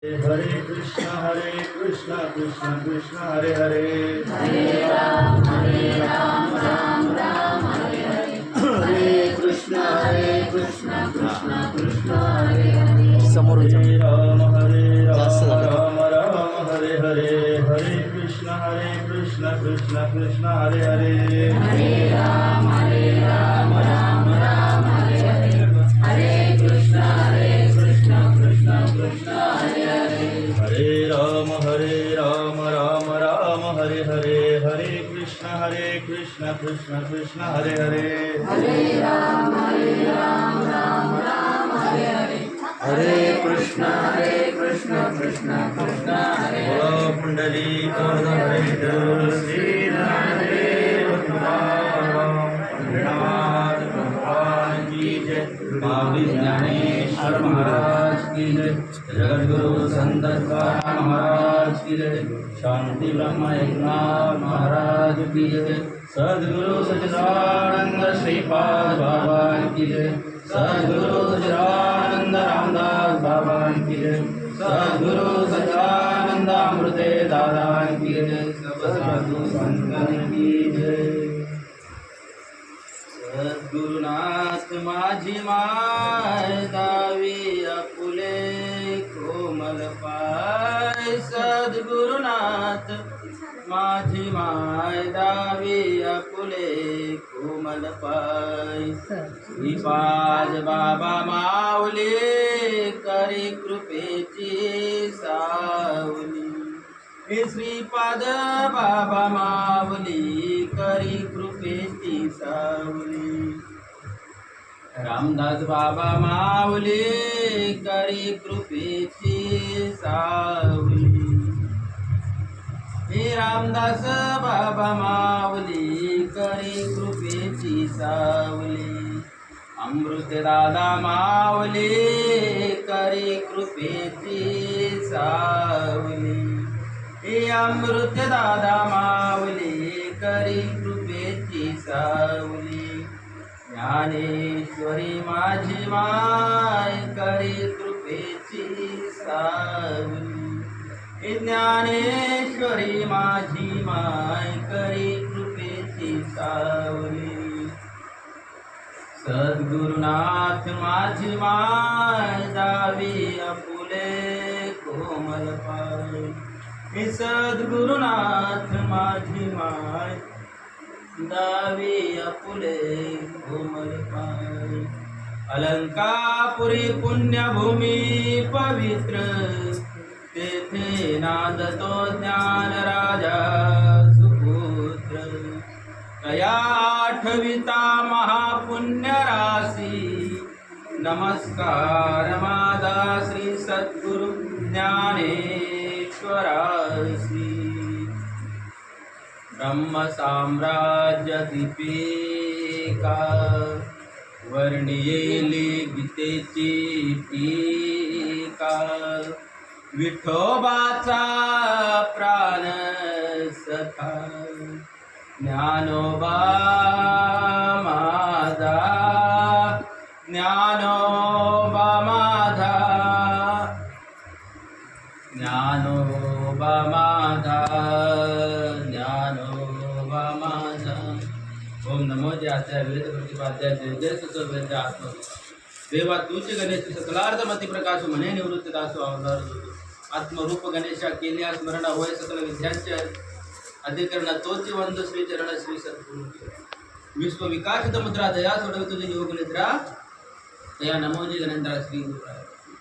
हरे कृष्ण कृष्ण कृष्ण हरे हरे, हरे राम राम राम हरे हरे, हरे कृष्ण कृष्ण कृष्ण हरे हरे, समोरून जा. हरे राम जास्त झालं. राम राम हरे हरे, हरे कृष्ण कृष्ण कृष्ण हरे हरे, हरे राम राम राम हरे हरे, हरे कृष्ण कृष्ण कृष्ण हरे हरे, हरे राम राम राम हरे हरे, हरे कृष्ण कृष्ण कृष्ण हरे हरे, हरे राम राम राम हरे हरे, हरे कृष्ण कृष्ण कृष्ण हरे हरे, पुंडलीक हरित श्रीनाथदेव तुकाराम पंढरीनाथ भगवान की जय, स्वामी ज्ञानेश्वर महाराज की जय, जगद्गुरु संत तुकाराम महाराज की जय, शांति ब्रह्म एकनाथ महाराज की जय, सद्गुरु सच्चिदानंद श्रीपाद बाबा की जय, सद्गुरु सच्चिदानंद रामदास बाबा की जय, सद्गुरु सच्चिदानंद अमृते दादा की जय, सब साधु संतन की जय। सद्गुरुनाथ माझी माय दावी आपुले कोमल पाय, सद्गुरुनाथ माझी माय दावी आपुले कोमल पाय, श्रीपाद बाबा माऊली करी कृपेची सावली, श्रीपाद बाबा माऊली करी कृपेची सावली, रामदास बाबा माऊली करी कृपेची सावली, हे रामदास बाबा माऊली करी कृपेची सावली, अमृत दादा माऊली करी कृपेची सावली, हे अमृत दादा माऊली करी कृपेची सावली, ज्ञानेश्वरी माझी माय करी कृपेची सावली, हे ज्ञानेश्वरी माझी माय करी कृपेची सावली, सद्गुरुनाथ माझी माय दावी आपुले कोमल पाय, हे सद्गुरुनाथ माझी माय दावी आपुले कोमल पाय, अलंकापुरी पुण्यभूमी पवित्र तेथे नांदतो ज्ञान राजा सुपुत्र, तया आठविता महापुण्य राशी, नमस्कार माझा श्री सद्गुरु ज्ञानेश्वरासी, ब्रह्म साम्राज्य दीपिका वर्णियेली गीतेची टीका, विठोबाचा प्राण सखा, ज्ञानोबा माझा, ज्ञानोबा माझा, ज्ञानोबा माझा, ज्ञानोबा माझा। ओम नमो जयाच्या वेद प्रतिपाद्या जय जय सत्ववेद आत्म देवा तूच गणेश सकलार्थ मती प्रकाश म्हणे निवृत्त दासो अवतार आत्मरूप गणेशा केल्या स्मरण होय सकल विद्यांचे अधिकरण तोची वंद श्री चरण श्री सद्गुरु विश्व विकासित मुद्रा दया सोडवी तुझे योग निद्रा दया नमोजी गणेंद्र श्री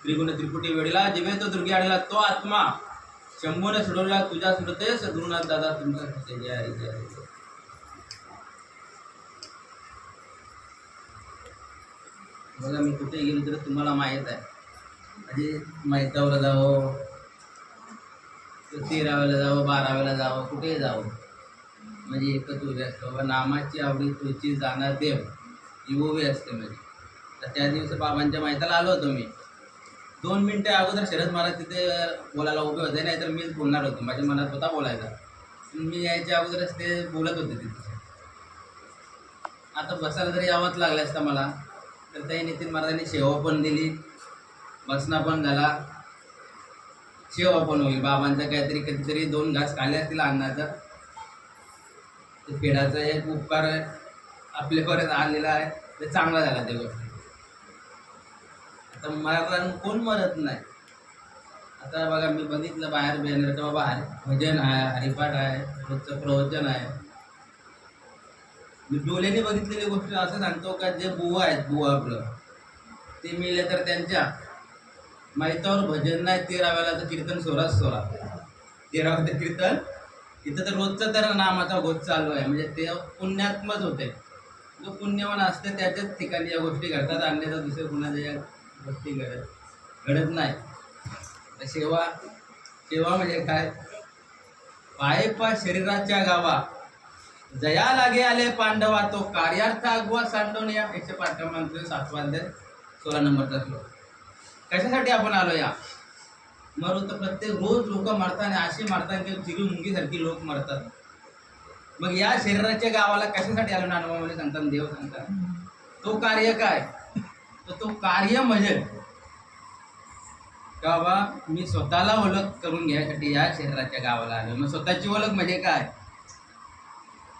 त्रिगुण त्रिपुटी वेळीला जिवे तो दुर्गी आणला तो आत्मा शंभूने सोडवला तुझ्या स्मृते सद्गुरुनाथ दादा तुमच्या स्मृते जय हरी जय हरी। बघा मी कुठे गेलो तर तुम्हाला माहीत आहे म्हणजे मैतावला जावं 13वेला जावं 12वेला जावं कुठेही जावं म्हणजे एकच उभी असतं बाबा नामाची आवडी तुझी जाणार देव ही उभी असते म्हणजे तर त्या दिवशी बाबांच्या माहिताला आलो होतो मी 2 मिनिटे अगोदर शरद महाराज तिथे बोलायला उभे होते नाही तर मीच बोलणार होतो माझ्या मनात होता बोलायचा मी यायच्या अगोदरच ते बोलत होते तिथे आता बसायला जरी यावंच लागलं असतं मला तर त्या नितीन महाराजांनी सेवा पण दिली बसणं पण झाला शेवा पण होईल. बाबांचा काहीतरी कधीतरी 2 घास खाल्ले असतील अन्नाचा. ते पेढाचा एक उपकार आपल्यापर्यंत आलेला आहे, ते चांगला झाला ते गोष्ट. आता मरण कोण मरत नाही. आता बघा मी बघितलं बाहेर बॅनर किंवा बाहेर भजन आहे, हरिपाठ आहे, रोजचं प्रवचन आहे. मी डोळ्याने बघितलेली गोष्ट असं सांगतो का, जे बुवा आहेत, बुवा आपलं ते मिळले तर त्यांच्या माहितावर भजन नाही, 13व्याला तर कीर्तन 13व ते कीर्तन. इथं तर रोजचं तर नामाचा घोष चालू आहे. म्हणजे ते पुण्यात्मच होते. जो पुण्यवान असते त्याच्याच ठिकाणी या गोष्टी घडतात, अन्यथा दुसऱ्या कुणाच्या या गोष्टी घडत नाही. तर सेवा म्हणजे काय? पाय शरीराच्या गावा जया लागे आले पांडवा, तो कार्यार्थ आगवा सांडून. या 105 क्रमांक 7 अध्याय 16 नंबरचा श्लोक. कशासाठी आपण आलो या? मरू तर प्रत्येक रोज लोक मरतात, आणि अशी मरतात की चिरू मुंगीसारखी लोक मरतात. मग या शरीराच्या गावाला कशासाठी आलो ना? अनुभवामध्ये सांगतात, देव सांगतात. तो कार्य काय? तर तो कार्य म्हणजे का बाबा मी स्वतःला ओळख करून घ्यायसाठी या शरीराच्या गावाला आलो. मग स्वतःची ओळख म्हणजे काय?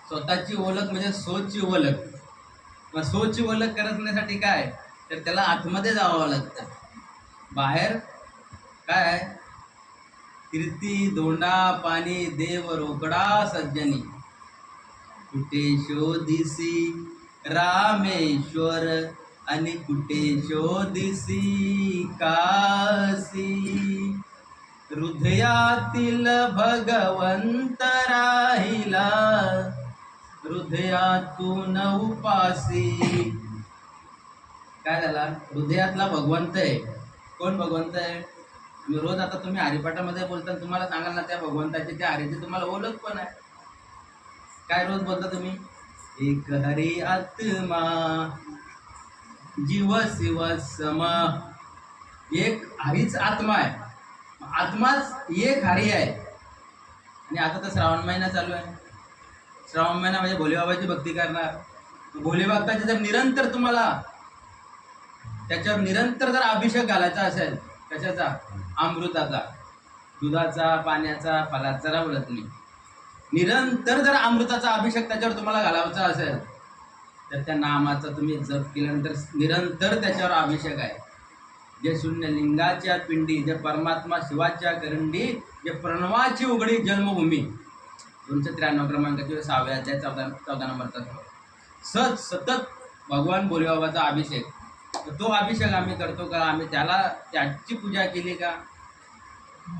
स्वतःची ओळख म्हणजे सोची ओळख. मग सोची ओळख करण्यासाठी काय? तर त्याला आतमध्ये जावं लागतं. बाहेर काय आहे? कीर्ती दोंडा पाणी देव रोकडा सज्जनी, कुठे शोधिसी रामेश्वर, आणि कुठे शोधिसी काशी. हृदयातील भगवंत राहिला, हृदयातून उपासी. काय झाला? हृदयातला भगवंत आहे. कोण भगवंत आहे? मी रोज आता तुम्ही हरिपाठामध्ये बोलता, तुम्हाला सांगाल ना त्या भगवंताची, त्या हरीची तुम्हाला ओळख पण आहे. काय रोज बोलता तुम्ही? एक हरी आत्मा जीव शिव सम. एक हरीच आत्मा आहे, आत्माच एक हरी आहे. आणि आता तर श्रावण महिना चालू आहे. श्रावण महिना म्हणजे भोलेबाबाची भक्ती करणार. भोलेबाबाचे जर निरंतर तुम्हाला त्याच्यावर निरंतर जर अभिषेक घालायचा असेल, कशाचा? अमृताचा, दुधाचा, पाण्याचा, फलाचा, जरा बोलत नाही. निरंतर जर अमृताचा अभिषेक त्याच्यावर तुम्हाला घालायचा असेल, तर त्या नामाचा तुम्ही जप केल्यानंतर निरंतर त्याच्यावर अभिषेक आहे. जे शून्य लिंगाच्या पिंडी, जे परमात्मा शिवाच्या करंडी, जे प्रणवाची उघडी जन्मभूमी. 293 क्रमांकाचे 6व्या अध्याय 14 नंबरचा सतत भगवान भोलेबाबाचा अभिषेक. तो अभिषेक आम्ही करतो का? आम्ही त्याची पूजा केली का?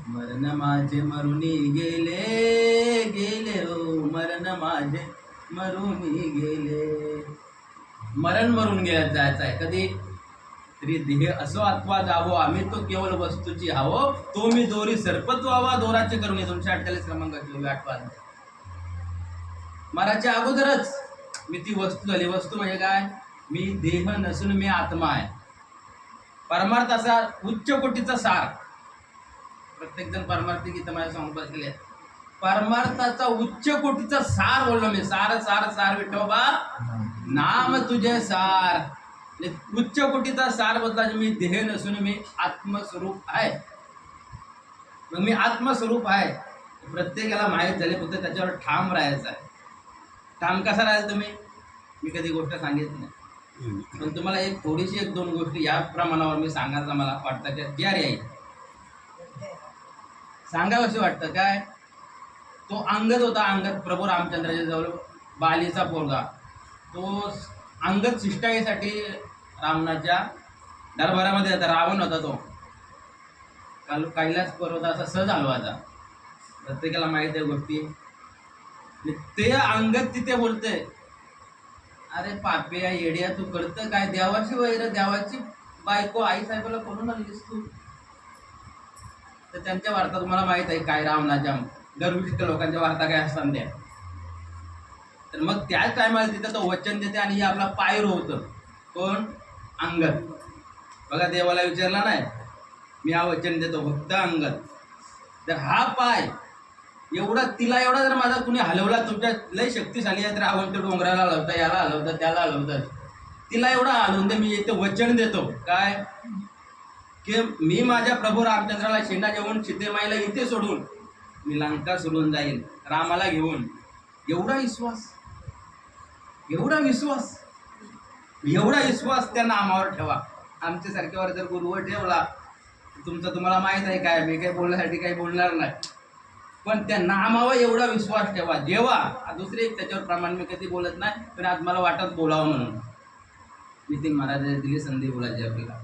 मरण माझे मरुनी गेले गेले, हो मरण माझे मरुनी गेले. मरण मरून जायचं आहे. कधी? तरी देह असो अथवा जावो, आम्ही तो केवळ वस्तूची हावो, तो मी दोरी सर्पत्व व्हावा दोराचे करून. 248 क्रमांकाची 8 मराच्या अगोदरच मी ती वस्तू झाली. वस्तू म्हणजे काय? मी देह नसून मी आत्मा आहे. परमार्थाचा उच्च कोटीचा सार. प्रत्येक जण परमार्थी गीत माझ्या सांगून बसलेले आहेत. परमार्थाचा उच्च कोटीचा सार बोललो मी. सार सार सार विठोबा नाम तुझे सार. उच्च कोटीचा सार बोलता, मी देह नसून मी आत्मस्वरूप आहे. मग मी आत्मस्वरूप आहे प्रत्येकाला माहीत झाले, फक्त त्याच्यावर ठाम राहायचं आहे. ठाम कसा राहायचं तुम्ही? मी कधी गोष्ट सांगितली नाही, पण तुम्हाला थोडीशी 1-2 गोष्टी या प्रमाणावर मी सांगायचं मला वाटतं. की जी आहे सांगा कशी वाटतं. काय? तो अंगद होता. अंगद प्रभू रामचंद्राच्या जवळ बालीचा पोरगा. तो अंगद शिष्टाईसाठी रावणाच्या दरबारामध्ये होता. रावण होता तो. कैलास पर्वताचा सहज हलवायचा. प्रत्येकाला माहीत आहे गोष्टी. ते अंगद तिथे बोलते, अरे पापिया येड्या, तू करतं काय? देवाची वैर, देवाची बायको आई साहेबाला करून आणलीस तू. तर त्यांच्या वार्ता तुम्हाला माहित आहे काय? रावणाच्या गर्विष्ठ लोकांच्या वार्ता काय असतात त्या. तर मग त्याच टायमाला तिथं तो वचन देते, आणि हे आपला पाय रोवतं. कोण? अंगद. बघा, देवाला विचारला नाही, मी हा वचन देतो फक्त अंगद. तर हा पाय एवढा, तिला एवढा जर माझा कुणी हलवला, तुमच्या लय शक्तिशाली आहे, तर रावण ते डोंगराला हलवता, याला हलवतं, त्याला हलवतं, तिला एवढा हलवून दे, मी इथे वचन देतो. काय? की मी माझ्या प्रभू रामचंद्राला शेंडा घेऊन सीतेमाईला इथे सोडून मी लंका सोडून जाईन रामाला घेऊन. एवढा विश्वास, एवढा विश्वास, एवढा विश्वास त्या नामावर ठेवा. आमच्यासारख्यावर जर गुरुवर ठेवला तुमचं तुम्हाला माहीत आहे काय, मी काही बोलण्यासाठी काही बोलणार नाही, पण त्या नामावर एवढा विश्वास ठेवा. जेव्हा दुसरे त्याच्यावर प्रमाण मी कधी बोलत नाही, पण आज मला वाटत बोलावं म्हणून नितीन महाराजांनी दिली संधी बोलायची आपल्याला.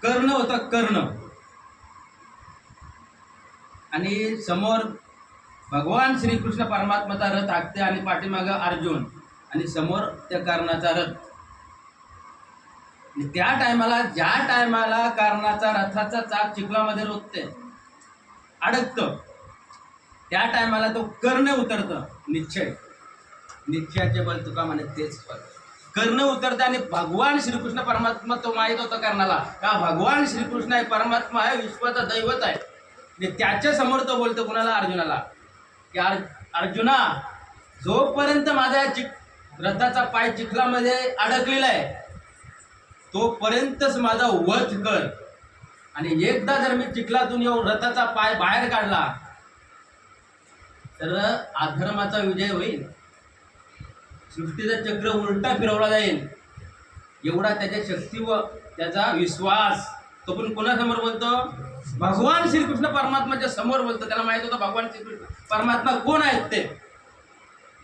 कर्ण होता कर्ण, आणि समोर भगवान श्रीकृष्ण परमात्माचा रथ आखते आणि पाठीमागं अर्जुन आणि समोर त्या कर्णाचा रथ. त्या टायमाला, ज्या टायमाला कर्णाचा रथाचा चाक चिखलामध्ये रोखते अडकतं, त्या टायमाला तो कर्ण उतरतं. निश्चय, निश्चयाचे बल तुका म्हणे तेच फल. कर्ण उतरते आणि भगवान श्रीकृष्ण परमात्मा तो माहीत होता कर्णाला का भगवान श्रीकृष्ण आहे, परमात्मा आहे, विश्वाचा दैवत आहे. आणि त्याच्या समोर तो बोलतो कुणाला, अर्जुनाला, की अर्जुना, जोपर्यंत माझ्या रथाचा पाय चिखलामध्ये अडकलेला आहे तोपर्यंतच माझा वध कर, आणि एकदा जर मी चिखलातून येऊन रथाचा पाय बाहेर काढला तर अधर्माचा विजय होईल, सृष्टीचा चक्र उलटा फिरवला जाईल. एवढा त्याच्या शक्ती व त्याचा विश्वास. तो पण कोणासमोर बोलतो, भगवान श्रीकृष्ण परमात्माच्या समोर बोलतो. त्याला माहित होतं भगवान श्रीकृष्ण परमात्मा कोण आहेत ते.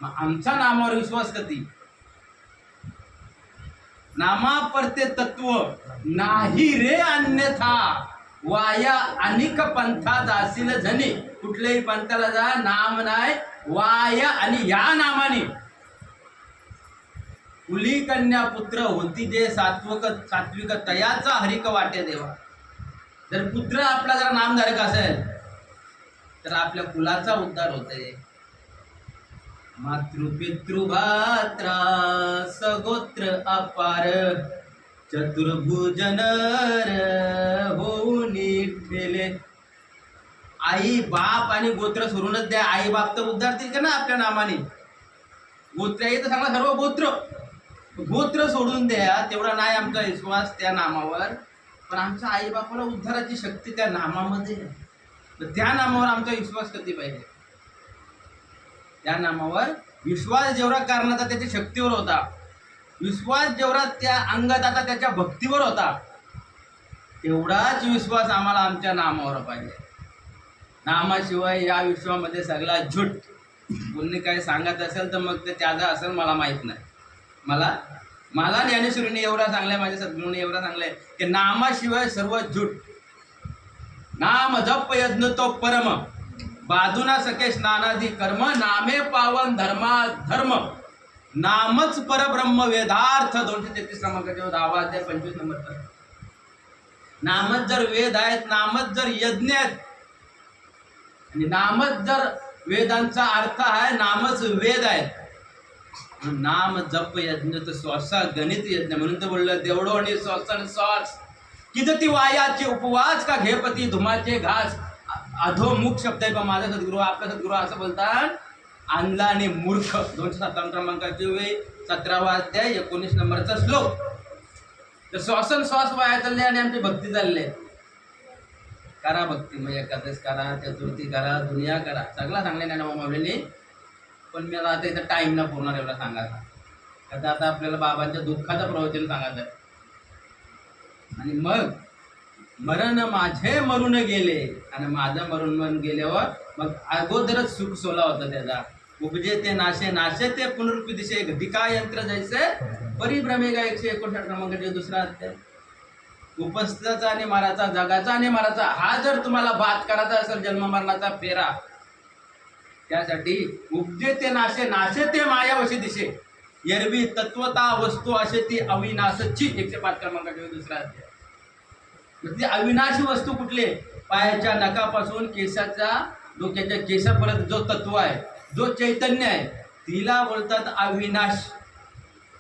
मग आमचा नामावर विश्वास कधी, नामा परते तत्व नाही रे अन्यथा, वाया अनेक पंथा जासील झनी. कुठल्याही पंथाला जा, नाम नाही वाया, आणि या नामाने कुली कन्या पुत्र होती जे सात्विक तयाचा हरिक वाटे देवा. जर पुत्र आपला जर नामधारक असेल तर आपल्या कुलाचा उद्धार होते. मातृपितृभात्रा सगोत्र अपार, चतुर्भुजन होऊन ठेले. आई बाप आणि गोत्र सोडूनच द्या, आई बाप तर उद्धारतील का ना आपल्या नामाने. गोत्र आहे तर सांगा सर्व गोत्र, गोत्र सोडून द्या, तेवढा नाही आमचा विश्वास त्या नामावर. पण आमच्या आई बापाला उद्धाराची शक्ती त्या नामामध्ये आहे. तर त्या नामावर आमचा विश्वास कधी पाहिजे. त्या नामावर विश्वास जेवढा करण्याचा त्याच्या शक्तीवर होता, विश्वास जेवढा त्या अंगदाता त्याच्या भक्तीवर होता, तेवढाच विश्वास आम्हाला आमच्या नामावर पाहिजे. नामाशिवाय या विश्वामध्ये सगळा झूट. कोणी काही सांगत असेल तर मग ते त्याचा असेल, मला माहीत नाही. मला ज्ञानेश्वरीने एवढा सांगलाय, माझ्या सद्गुरूने एवढा सांगलाय की नामाशिवाय सर्व झूट. नाम जप यज्ञ तो परम, बाजूना सके स्नानादी कर्म, नामे पावन धर्म, नामच परब्रह्म वेदार्थ. 233 क्रमांकाच्या 10 अध्याय 25 नंबर. नामच जर वेद आहेत, नामच जर यज्ञ आहेत, आणि नामच जर वेदांचा अर्थ आहे, नामच वेद आहेत. नाम जप यज्ञ तर श्वासा गणित यज्ञ. म्हणून तर बोललं देवडो आणि श्वासन श्वास, किती वायाचे उपवास का घेपती धुमाचे घास. अधोमुख शब्द आहे. पण माझा सद्गुरू, आपला सद्गुरू असं बोलतात, आणला आणि मूर्ख. 257 क्रमांकाचे 17वा अध्याय 19 नंबरचा श्लोक. तर श्वासन श्वास वाया चालले आणि आमची भक्ती चालले. करा भक्ती, मग एकादश करा, चतुर्थी करा, दुनिया करा, सगळा सांगले ना माऊलीने. पण मला आता इथं टाईम ना पूर्ण एवढा सांगायचा. आता आपल्याला बाबांच्या दुःखाचं प्रवचन सांगायचं आहे. आणि मग मरण माझे मरून गेले, आणि माझं मरून गेल्यावर मग अगोदरच सुख सोला होता त्याचा. उपजे ते नाशे, नाशे ते पुनरुक्ती दिशे, घटिका यंत्र जैसे परिभ्रमेगा. 159 क्रमांकाचे 2रा अध्याय. उपस्थाचा आणि माराचा, जगाचा आणि माराचा, हा जर तुम्हाला बात करायचा असेल जन्म मरणाचा फेरा, त्यासाठी उपजे ते नाशे, नाशे ते मायावशी दिशे, एरवी तत्वता वस्तू असे ती अविनाशची. 105 क्रमांकाचे 2रा अध्याय. म्हणजे अविनाशी वस्तू कुठले, पायाच्या नखापासून केसाच्या डोक्याच्या केसापर्यंत जो तत्व आहे, जो चैतन्य आहे, तिला बोलतात अविनाश.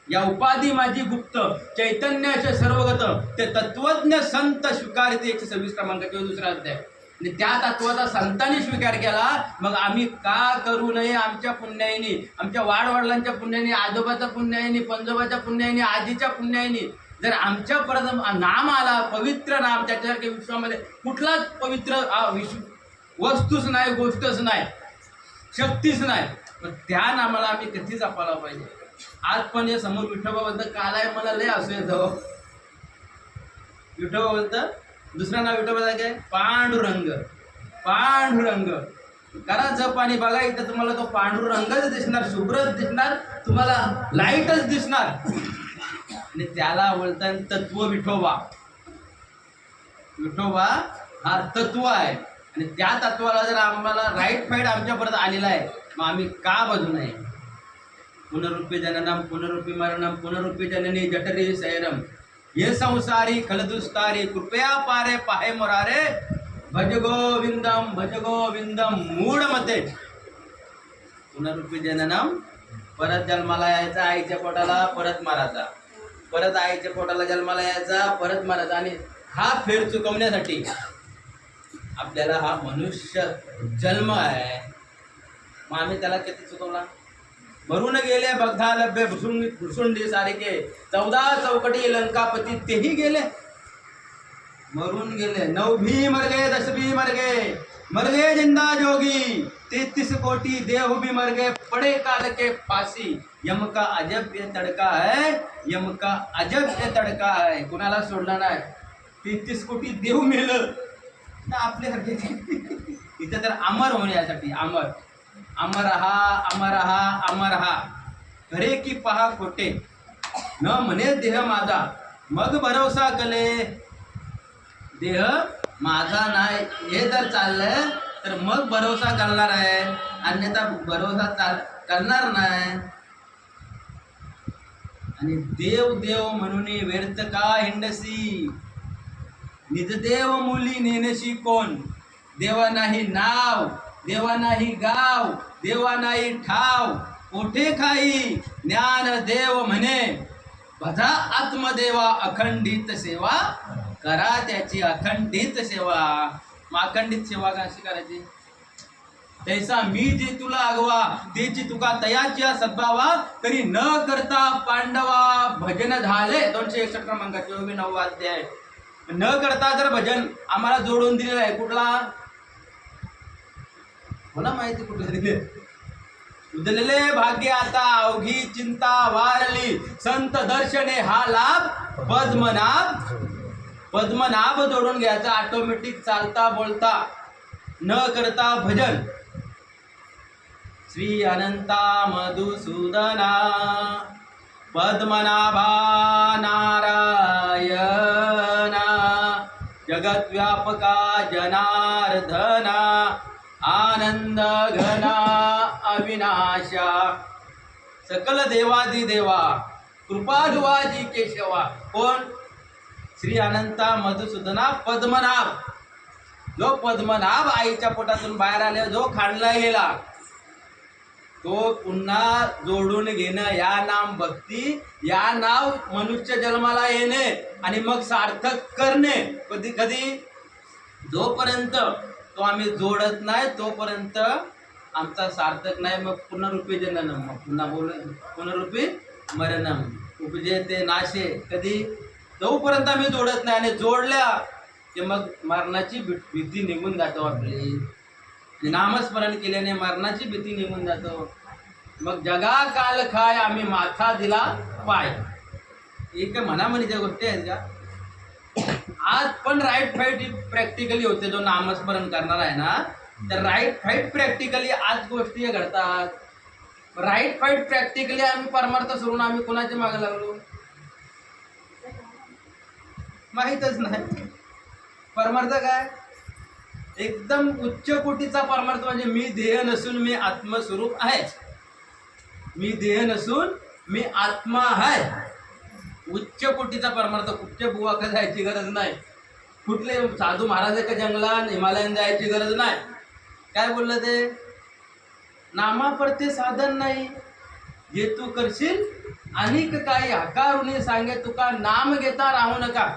या उपाधी माझी गुप्त, चैतन्याचे सर्वगत, ते तत्वज्ञ संत स्वीकारित. 126 क्रमांकाचे 2रा अध्याय. आणि त्या तत्वाचा संतांनी स्वीकार केला. मग आम्ही का करू नये. आमच्या पुण्याईनी, आमच्या वाडवडिलांच्या पुण्याईनी, आजोबाच्या पुण्याईनी, पंजोबाच्या पुण्याईनी, आजीच्या पुण्याईनी जर आमच्या परत नाम आला, पवित्र नाम, त्याच्यासारख्या विश्वामध्ये कुठलाच पवित्र वस्तूच नाही, गोष्टच नाही, शक्तीच नाही. पण त्या नामाला आम्ही कधी जपायला पाहिजे. आज पण हे समोर विठोबाबद्दल काल आहे, मला लय असू येतं. विठोबाबद्दल दुसरं नाव विठोबाचं काय? पांडुरंग. पांडुरंग करा जप आणि बघा, इथं तुम्हाला तो पांडुरंगच दिसणार, शुभ्रच दिसणार, तुम्हाला लाईटच दिसणार. आणि त्याला बोलतात तत्व विठोबा. विठोबा हा तत्व आहे. आणि त्या तत्वाला जर आम्हाला राईट फाईट आमच्यापर्यंत आलेला आहे, मग आम्ही का बजू नये? पुनरुपी जननम पुनरुपी मरणम पुनरुपी जननी जठरी सैरम ये संसारी खलदुस्तारी कृपया पारे पाहे मुरारे भज गोविंदम मूढ मते. पुनरुपी जननम, परत जन्माला यायचा आईच्या पोटाला, परत मारायचा, परत आईच्या पोटाला जन्माला यायचा, परत मारायचा. आणि हा फेर चुकवण्यासाठी आपल्याला हा मनुष्य जन्म आहे. मग आम्ही त्याला किती चुकवला? मरून गेले बगधा लभ्य भुसुंडी सारखे, 14 चौकटी लंकापती तेही गेले, मरून गेले. 9 भी मर गए, 10 भी मर गए जिंदा जोगी, 33 कोटी देव भी मर गए, पड़े काल के फांसी. यम का अजब ये तड़का है, यम का अजब ये तड़का है. कुणाला सोडला नाही. 33 कोटी देव मेलं तर आपल्यासारखे इथे तर अमर होण्यासाठी, अमर अमर हा खरे की पहा खोटे, न म्हणे देह माझा मग भरोसा कले. देह माझा नाही हे जर चाललंय तर मग भरोसा करणार आहे, अन्यथा भरोसा करणार नाही. आणि देव देव म्हणून व्यर्थ का हिंडसी, निजदेव मुली नेनशी कोण. देवा नाही नाव, देवा नाही गाव, देवा नाही ठाव, कोठे खाई ज्ञान देव म्हणे. भजा आत्मदेवा अखंडित सेवा, करा त्याची अखंडित सेवा. मग अखंडित सेवा कशी करायची? तैसा मी जे तुला आगवा, तेची तुका तयाची सद्भावा, तरी न करता पांडवा भजन झाले. 261 क्रमांकाचे 9 अध्याय. न करता जर भजन आम्हाला जोडून दिलेलं आहे, कुठला? मला माहिती कुठे दिले. उदलेले भाग्य आता अवघी चिंता वारली, संत दर्शने हा लाभ पद्मनाभ. पद्मनाभ जोडून घ्यायचा, ऑटोमॅटिक चालता बोलता न करता भजन. श्री अनंता मधुसूदना पद्मनाभा नारायणा, जगत व्यापका जनार्दना, आनंद घना अविनाशा, सकल देवादी देवा, कृपालुवाजी केशवा. कोण? श्री अनंता मधुसूदना पद्मनाभ. जो पद्मनाभ आईच्या पोटातून बाहेर आले, जो खांडला गेला, तो पुन्हा जोडून घेणं, या नाम भक्ती, या नाव मनुष्य जन्माला येणे आणि मग सार्थक करणे. कधी कधी जोपर्यंत तो आम्ही जोडत नाही तोपर्यंत आमचा सार्थक नाही. मग पुनरुपी जननम, मग पुन्हा बोल पुनरुपी मरणम, उपजे ते नाशे. कधी? जोपर्यंत आम्ही जोडत नाही. आणि जोडल्या की मग मरणाची भीती निघून जातो आपली. नामस्मरण केल्याने मरणाची भीती निघून जातो. मग जगा काल खाय आम्ही माथा दिला पाय. एक मनामनीच्या गोष्टी आहेत का? आज पण राईट फाईट प्रॅक्टिकली होते. जो नामस्मरण करणार आहे ना, तर राईट फाईट प्रॅक्टिकली आज गोष्टी घडतात. राईट फाईट प्रॅक्टिकली आम्ही परमार्थ सोडून आम्ही कोणाच्या मागे लागलो माहीतच नाही. परमार्थ काय? एकदम उच्च कोटीचा परमार्थ म्हणजे मी देह नसून मी आत्मस्वरूप आहे. मी देह नसून मी आत्मा आहे. उच्च कोटीचा परमार्थ. कुठच्या बुवाकडे जायची गरज नाही, कुठले साधू महाराजाच्या जंगलात हिमालयात जायची गरज नाही. काय बोललं ते? नामापरते साधन नाही, जे तू करशील अनेक काही हकारुनी सांगे तुका, नाम घेता राहू नका.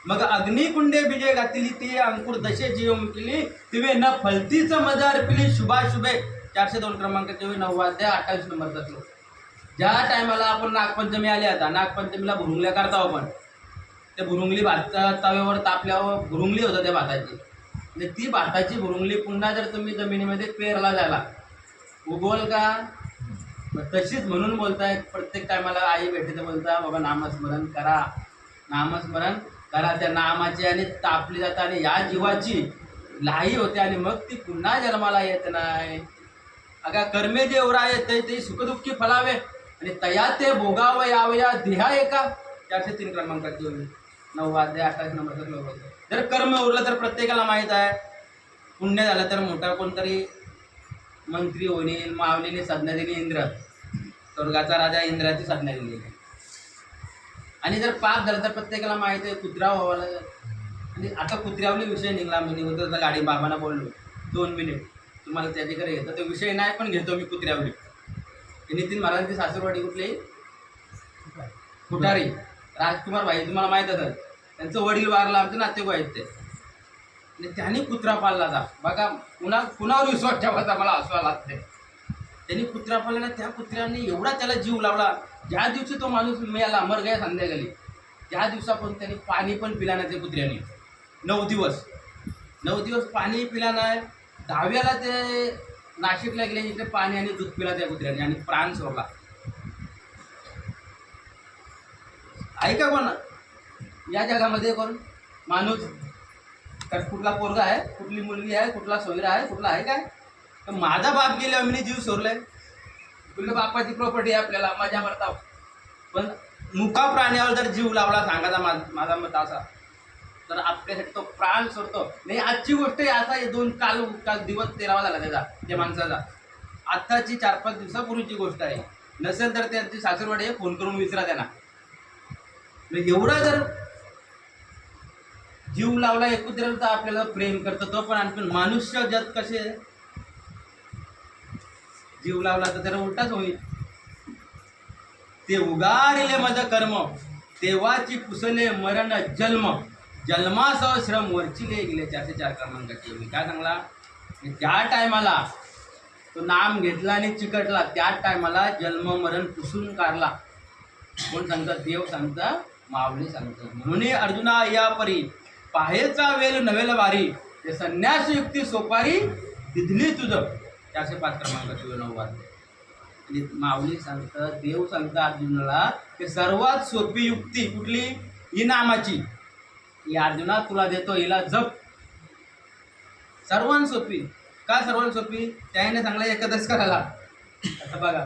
मग अग्निकुंडे विजय घातली ती अंकुर दशे जीव मुकली, तिवे न फलतीच मजार पिली शुभाशुभे. 402 क्रमांकाचे 9 अध्याय 28 नंबरचा श्लोक. ज्या टायमाला आपण नागपंचमी आली, आता नागपंचमीला भुंगल्या करता आपण, ते भुरुंगली भात तव्यावर तापल्यावर भुरुंगली होतं त्या भाताची. म्हणजे ती भाताची भुरुंगली पुन्हा जर तुम्ही जमिनीमध्ये पेरला झाला उगवल का? मग तशीच म्हणून बोलताय प्रत्येक टायमाला आई भेटते तर बोलता बाबा नामस्मरण करा, नामस्मरण करा. त्या नामाची आणि तापली जातं आणि या जीवाची लाही होते आणि मग ती पुन्हा जन्माला येत नाही. अगा कर्मे जे एवढा येते ते सुखदुःखी फलावे आणि तया ते भोगावं यावया देहा एका. 403 क्रमांकाची 9 अध्याय 28 नंबरचा श्लोक होतो. जर कर्म उरलं तर प्रत्येकाला माहीत आहे पुण्य झालं तर मोठा कोणतरी मंत्री होईल, मावलीने साधना दिली इंद्र, स्वर्गाचा राजा इंद्राची साधना दिली. आणि जर पाप झालं तर प्रत्येकाला माहिती आहे कुत्रा व्हावा लागेल. आणि आता कुत्र्यावली विषय निघला, मी निघतो तर गाडी बाबांना बोललो 2 मिनिट तुम्हाला त्याच्याकडे घेतो. तो विषय नाही पण घेतो मी कुत्र्यावली. नितीन महाराजांची सासूरवाडी कुठली? फुटारी. राजकुमार भाई तुम्हाला माहीत असेल, त्यांचं वडील वारला, आमचे नातेवाईक आहेत ते. आणि त्याने कुत्रा पाळला जा. बघा कुणावर विश्वास ठेवायचा मला हसवा लागते. त्यांनी कुत्रा पाळला, त्या कुत्र्याने एवढा त्याला जीव लावला. ज्या दिवशी तो माणूस मिळाला मर गया संध्याकाळी त्या दिवसापासून त्यांनी पाणी पण पिला नाही त्या कुत्र्याने. 9 दिवस पाणी पिला नाही. 10व्याला ते नाशिकला गेले, इथे पाणी आणि दूध पिला त्या कुत्र्याने आणि प्राण सोडला. ऐका कोण या जगामध्ये कोण माणूस कुठला पोरगा आहे, कुठली मुलगी आहे, कुठला सोयरा आहे, कुठला आहे काय? तर माझा बाप गेल्यावर मी जीव सोडलाय. तुला बापाची प्रॉपर्टी आहे आपल्याला मजा मारता, पण मुका प्राण्यावर जर जीव लावला सांगायचा माझा मत असा तर आपल्यासाठी तो प्राण सोडतो. नाही आजची गोष्ट आहे, असा 2 काल दिवस 13वा झाला त्याचा त्या माणसाचा. आत्ताची 4-5 दिवसापूर्वीची गोष्ट आहे. नसेल तर त्यांची सासरवाडी फोन करून विचारा त्यांना. एवढा जर जीव लावला एकूद्रेला आपल्याला प्रेम करतो तो पण. आणखी मनुष्य जत कसे जीव लावला तर त्याला उलटाच होईल. ते उगारिले मज कर्म तेव्हाची कुसले मरण जन्म जन्मासह श्रम वरचिले गेले. 404 क्रमांकाची काय सांगला? त्या टायमाला तो नाम घेतला आणि चिकटला, त्या टायमाला जन्म मरण पुसून काढला. कोण सांगतात? देव सांगतं, माऊली सांगतं. म्हणून अर्जुना या परी पाहेचा वेल नवेल वारी ते संन्यास युक्ती सोपारी दिधली तुझं. 405 क्रमांकाची 9 आणि माऊली सांगतं, देव सांगतं अर्जुनाला की सर्वात सोपी युक्ती कुठली? ही नामाची. ही अर्जुना तुला देतो, हिला जप. सर्वांत सोपी. का सर्वांत सोपी? त्याने सांगलं एकादश करायला. आता बघा,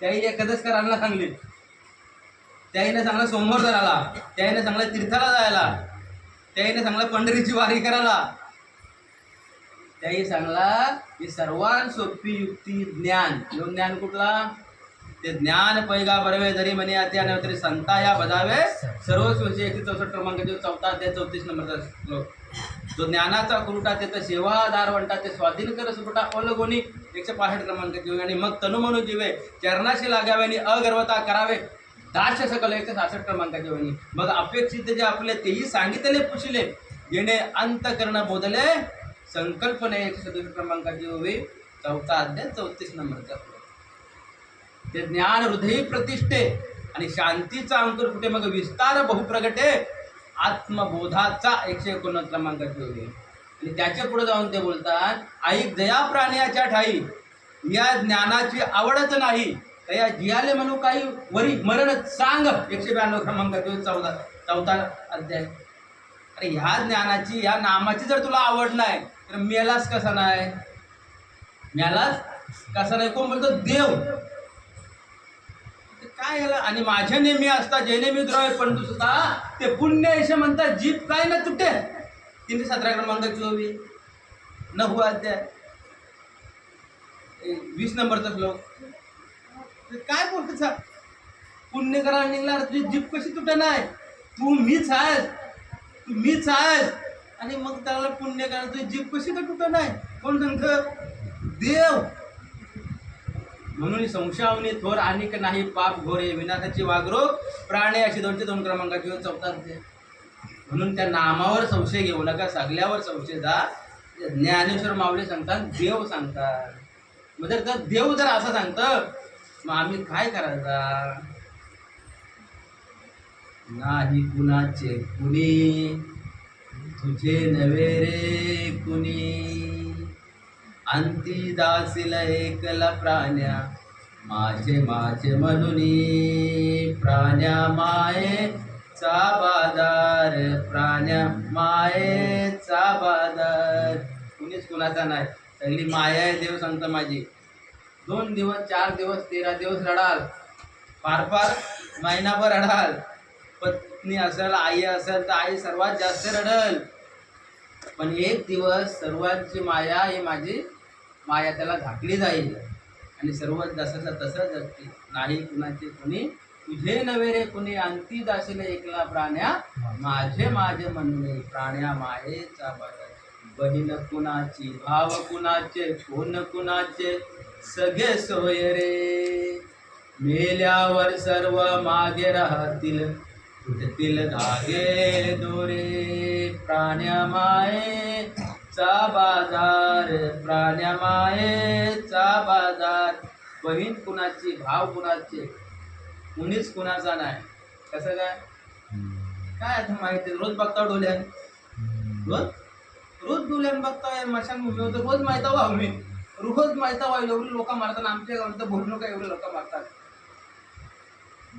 त्याही एकादश करायला सांगली, त्याईने चांगलं सोमवार धरायला, त्याईने चांगलं तीर्थाला जायला, त्याईने चांगलं पंढरीची वारी करायला, त्याही सांगला की सर्वांत सोपी युक्ती ज्ञान. यो ज्ञान कुठला? ते ज्ञान पैगा बरवे जरी म्हणे अत्या तरी संता या बजावे सर्व 164 क्रमांकाचे 4 अध्याय 34 नंबरचा श्लोक. जो ज्ञानाचा कुरुटा त्याचा सेवादार वंटा ते स्वाधीन कर सुपटा ओलगोनी 165 क्रमांकाचे. आणि मग तनुमनु जीवे चरणाशी लागावे आणि अगर्वता करावे दाश सकल 166 क्रमांकाचे वणी. मग अपेक्षित जे आपले तेही सांगितले पुशिले जेणे अंतकरण बोधले संकल्पने 137 क्रमांकाची होवे 4 अध्याय 34 नंबरचा. ते ज्ञान हृदय प्रतिष्ठे आणि शांतीचा अंकुर फुटे मग विस्तार बहुप्रगटे आत्मबोधाचा 189 क्रमांकाची होवे. आणि त्याच्या पुढे जाऊन ते बोलतात ऐक जया प्राण्याच्या ठाई या ज्ञानाची आवडच नाही या जियाले म्हणू काही वरी मरण सांग 192 क्रमांकाची 14 अध्याय. अरे ह्या ज्ञानाची ह्या नामाची जर तुला आवड नाही तर मेलास कसा नाही? मेलास कसा नाही? कोण बोलतो? देव. काय याला? आणि माझ्या नेहमी असता जेणे मी द्रव्य पण सुद्धा ते पुण्य असे म्हणतात जीभ काय ना तुटे 317 क्रमांकाची होवी 9 अध्याय 20 नंबरचा श्लोक. काय बोलतोस? पुण्य करायला निघणार तुझी जीभ कशी तुटे नाही? तू मीच आहेस आणि मग त्याला पुण्य करायला तुझी जीभ कशी का तुटे नाही? कोण सांगतं? देव. म्हणून संशयावनी थोर आणि नाही पाप घोरे विनाशाची वागरो प्राणे अशी 202 क्रमांकाची 4 अध्याय. म्हणून त्या नामावर संशय घेऊ नका, सगळ्यावर संशय जा. ज्ञानेश्वर माऊली सांगतात, देव सांगतात. मग जर देव जर असं सांगतं मग आम्ही काय करायचा? नाही कुणाचे कुणी, तुझे नवे रे कुणी. अंती दासील एकला प्राण्या, माझे माझे म्हणूनी. प्राण्या मायेचा बाजार, प्राण्या मायेचा बाजार. कुणीच कुणाचा नाही, सगळी माया आहे. देव सांगतं माझी. 2 दिवस 4 दिवस 13 दिवस रडाल, फार फार महिनाभर रडाल. पत्नी असेल, आई असेल तर आई सर्वात जास्त रडल. पण एक दिवस सर्वांची माया ही माझी माया त्याला घातली जाईल आणि सर्व जसं तसं जगतील. नाही कुणाचे कुणी, तुझे नवे रे कुणी. अंती दासील एकला प्राण्या, माझे माझे म्हणून. प्राण्या मायेचा बाजार. बहीण कुणाची, भाव कुणाचे, कोण कुणाचे, सगळे सोय रे. मेल्यावर सर्व मागे राहतील, तुटतील धागे दोरे. प्राण्या मायेचा बाजार, प्राण्या मायेचा बाजार. बहीण कुणाची, भाव कुणाचे, कुणीच कुणाचा नाही. कसं काय काय आता माहिती. रोज बघता डोल्यान, रोज डोल्यान बघताय. मशान रोज माहिती व्हा मी, रोज माहिती व्हा. एवढी लोक मारतात आमच्या गावात, बोलू नका एवढे लोक मारतात.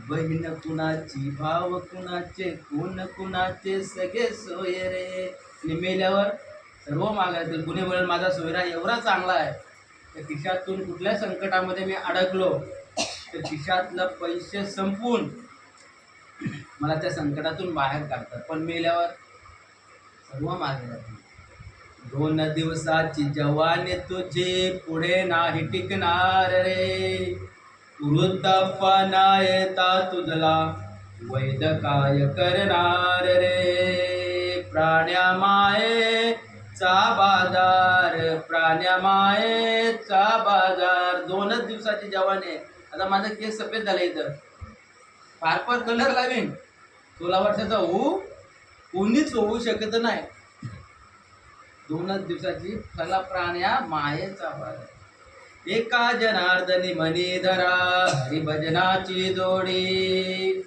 बहीण कुणाची, भाव कुणाचे, कोण कुणाचे, सगळे सोय रे. आणि मेल्यावर सर्व मागायचे. कुणी म्हणेल माझा सोयरा एवढा चांगला आहे, त्या खिशातून कुठल्या संकटामध्ये मी अडकलो तर खिशातलं पैसे संपून मला त्या संकटातून बाहेर काढतात. पण मेल्यावर सर्व मागे जातात. 2 दिवसाची जवानी तुझी, पुढे नाही टिकणार रे. वृद्धापणा येता तुझला, वैद काय करणार रे. प्राण्या मायेचा बाजार, प्राण्या मायेचा बाजार. 2च दिवसाची जवानी. आता माझा केस सफेद झाला, इथं फार फार कलर लावीन. 16 वर्षाचा होऊ, कोणीच होऊ शकत नाही. 2च दिवसाची. चला प्राण्या मायेचा बाजार. एका जनार्दनी मनी धरा, हरिभजनाची जोडी.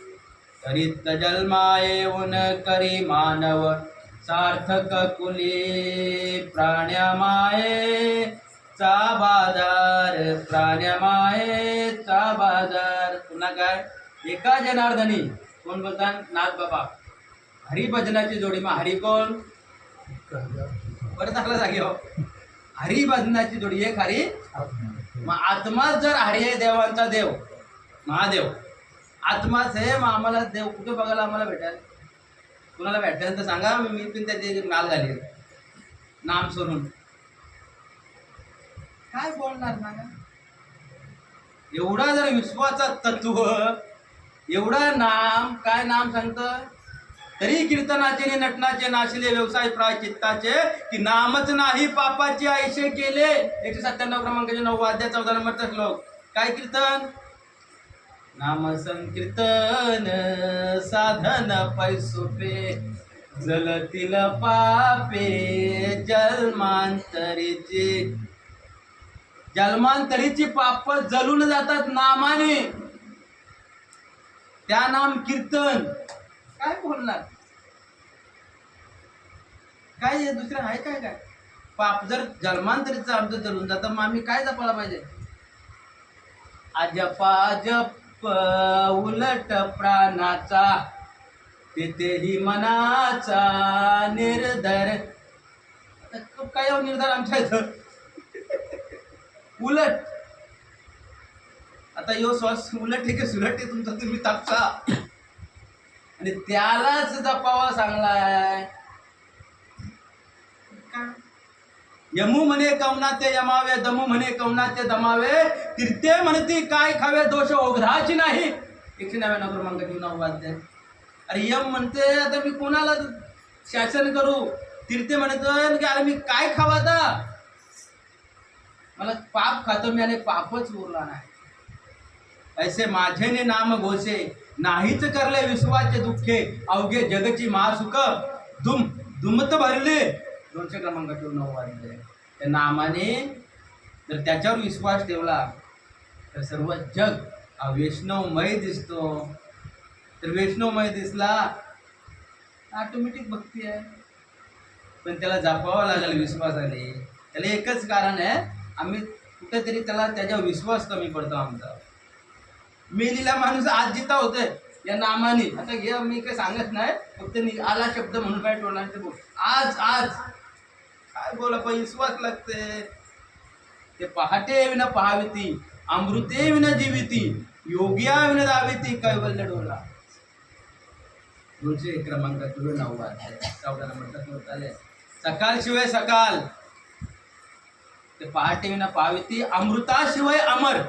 करीत जन्मा येऊन करी मानव सार्थक कुली. प्राण्या मायेचा बाजार, प्राण्या मायेचा बाजार. पुन्हा काय, एका जनार्दनी. कोण बोलतात? नाथ बाबा. हरिभजनाची जोडी. मग हरी कोण? बरं चांगला जागे हो. हरिभजनाची जोडी. एक हरी, मग आत्माच जर हरी आहे, देवांचा देव महादेव आत्माच आहे. मग आम्हाला देव कुठे बघायला आम्हाला भेटेल? कुणाला भेटेल तर सांगा, मी पण त्याचे नाल घालेल नाम सोडून. काय बोलणार ना? एवढा जर विश्वाचा तत्व, एवढा नाम, काय नाम सांगतं तरी कीर्तनाचे नटनाचे नाशिले व्यवसाय प्रायचित्ताचे. की नामच नाही पापाचे आयशे केले. 197 क्रमांकाचे 9 अध्याय 14 नंबरचा श्लोक. काय कीर्तन? नाम संकीर्तन साधन पैसोपे, जलतील पापे जन्मांतरीची. जन्मांतरीची पाप जलून जातात नामाने. त्या नाम कीर्तन. काय बोलणार? काय दुसरं आहे काय? काय पाप जर जन्मांतरीचं आमचं जलून जातं, मग आम्ही काय जपायला पाहिजे? अजपा जप उलट प्राणाचा, तेथेही मनाचा निर्धार. काय निर्धार आमच्या इथं? उलट. आता यो श्वास उलट ठीक आहे, सुलट आहे तुमचा, तुम्ही तापसा. आणि त्यालाच जपावा सांगलाय. यमू म्हणे कवनाते यमावे, दमू म्हणे कवनाते दमावे. तीर्थे म्हणती काय खावे, दोष ओघराची नाही. 199 क्रमांकाची 9 अध्याय. अरे यम म्हणते आता मी कोणाला शासन करू? तीर्थे म्हणत की अरे मी काय खावा आता? मला पाप खातो मी आणि पापच उरला नाही. ऐसे माझेने नाम घोषे, नाहीच करले विश्वाचे दुःखे. अवघे जगची महासुख दुमत भरले. 200 क्रमांकाचे 9 अध्याय. त्या नामाने जर त्याच्यावर विश्वास ठेवला तर सर्व जग वैष्णवमय दिसतो. तर वैष्णवमय दिसला ऑटोमॅटिक भक्ती आहे. पण त्याला जपावं लागेल विश्वासाने. त्याला एकच कारण आहे, आम्ही कुठेतरी त्याला त्याच्यावर विश्वास कमी पडतो आमचा. मेलीला माणूस आज जिता होतोय या नामाने. आता घे, मी काही सांगत नाही, फक्त आला शब्द म्हणून काय टोला ते बोल. आज आज काय बोला पण विश्वास लागते. ते पहाटे विना पहाविती, अमृते विना जीविती, योग्या विना दाविती, कैवल्य डोला. 201 क्रमांकात तुझं नाव वाचलंय. 14 नंबरचा होत सकाळशिवाय सकाळ, ते पहाटे विना पाविती, अमृताशिवाय अमर.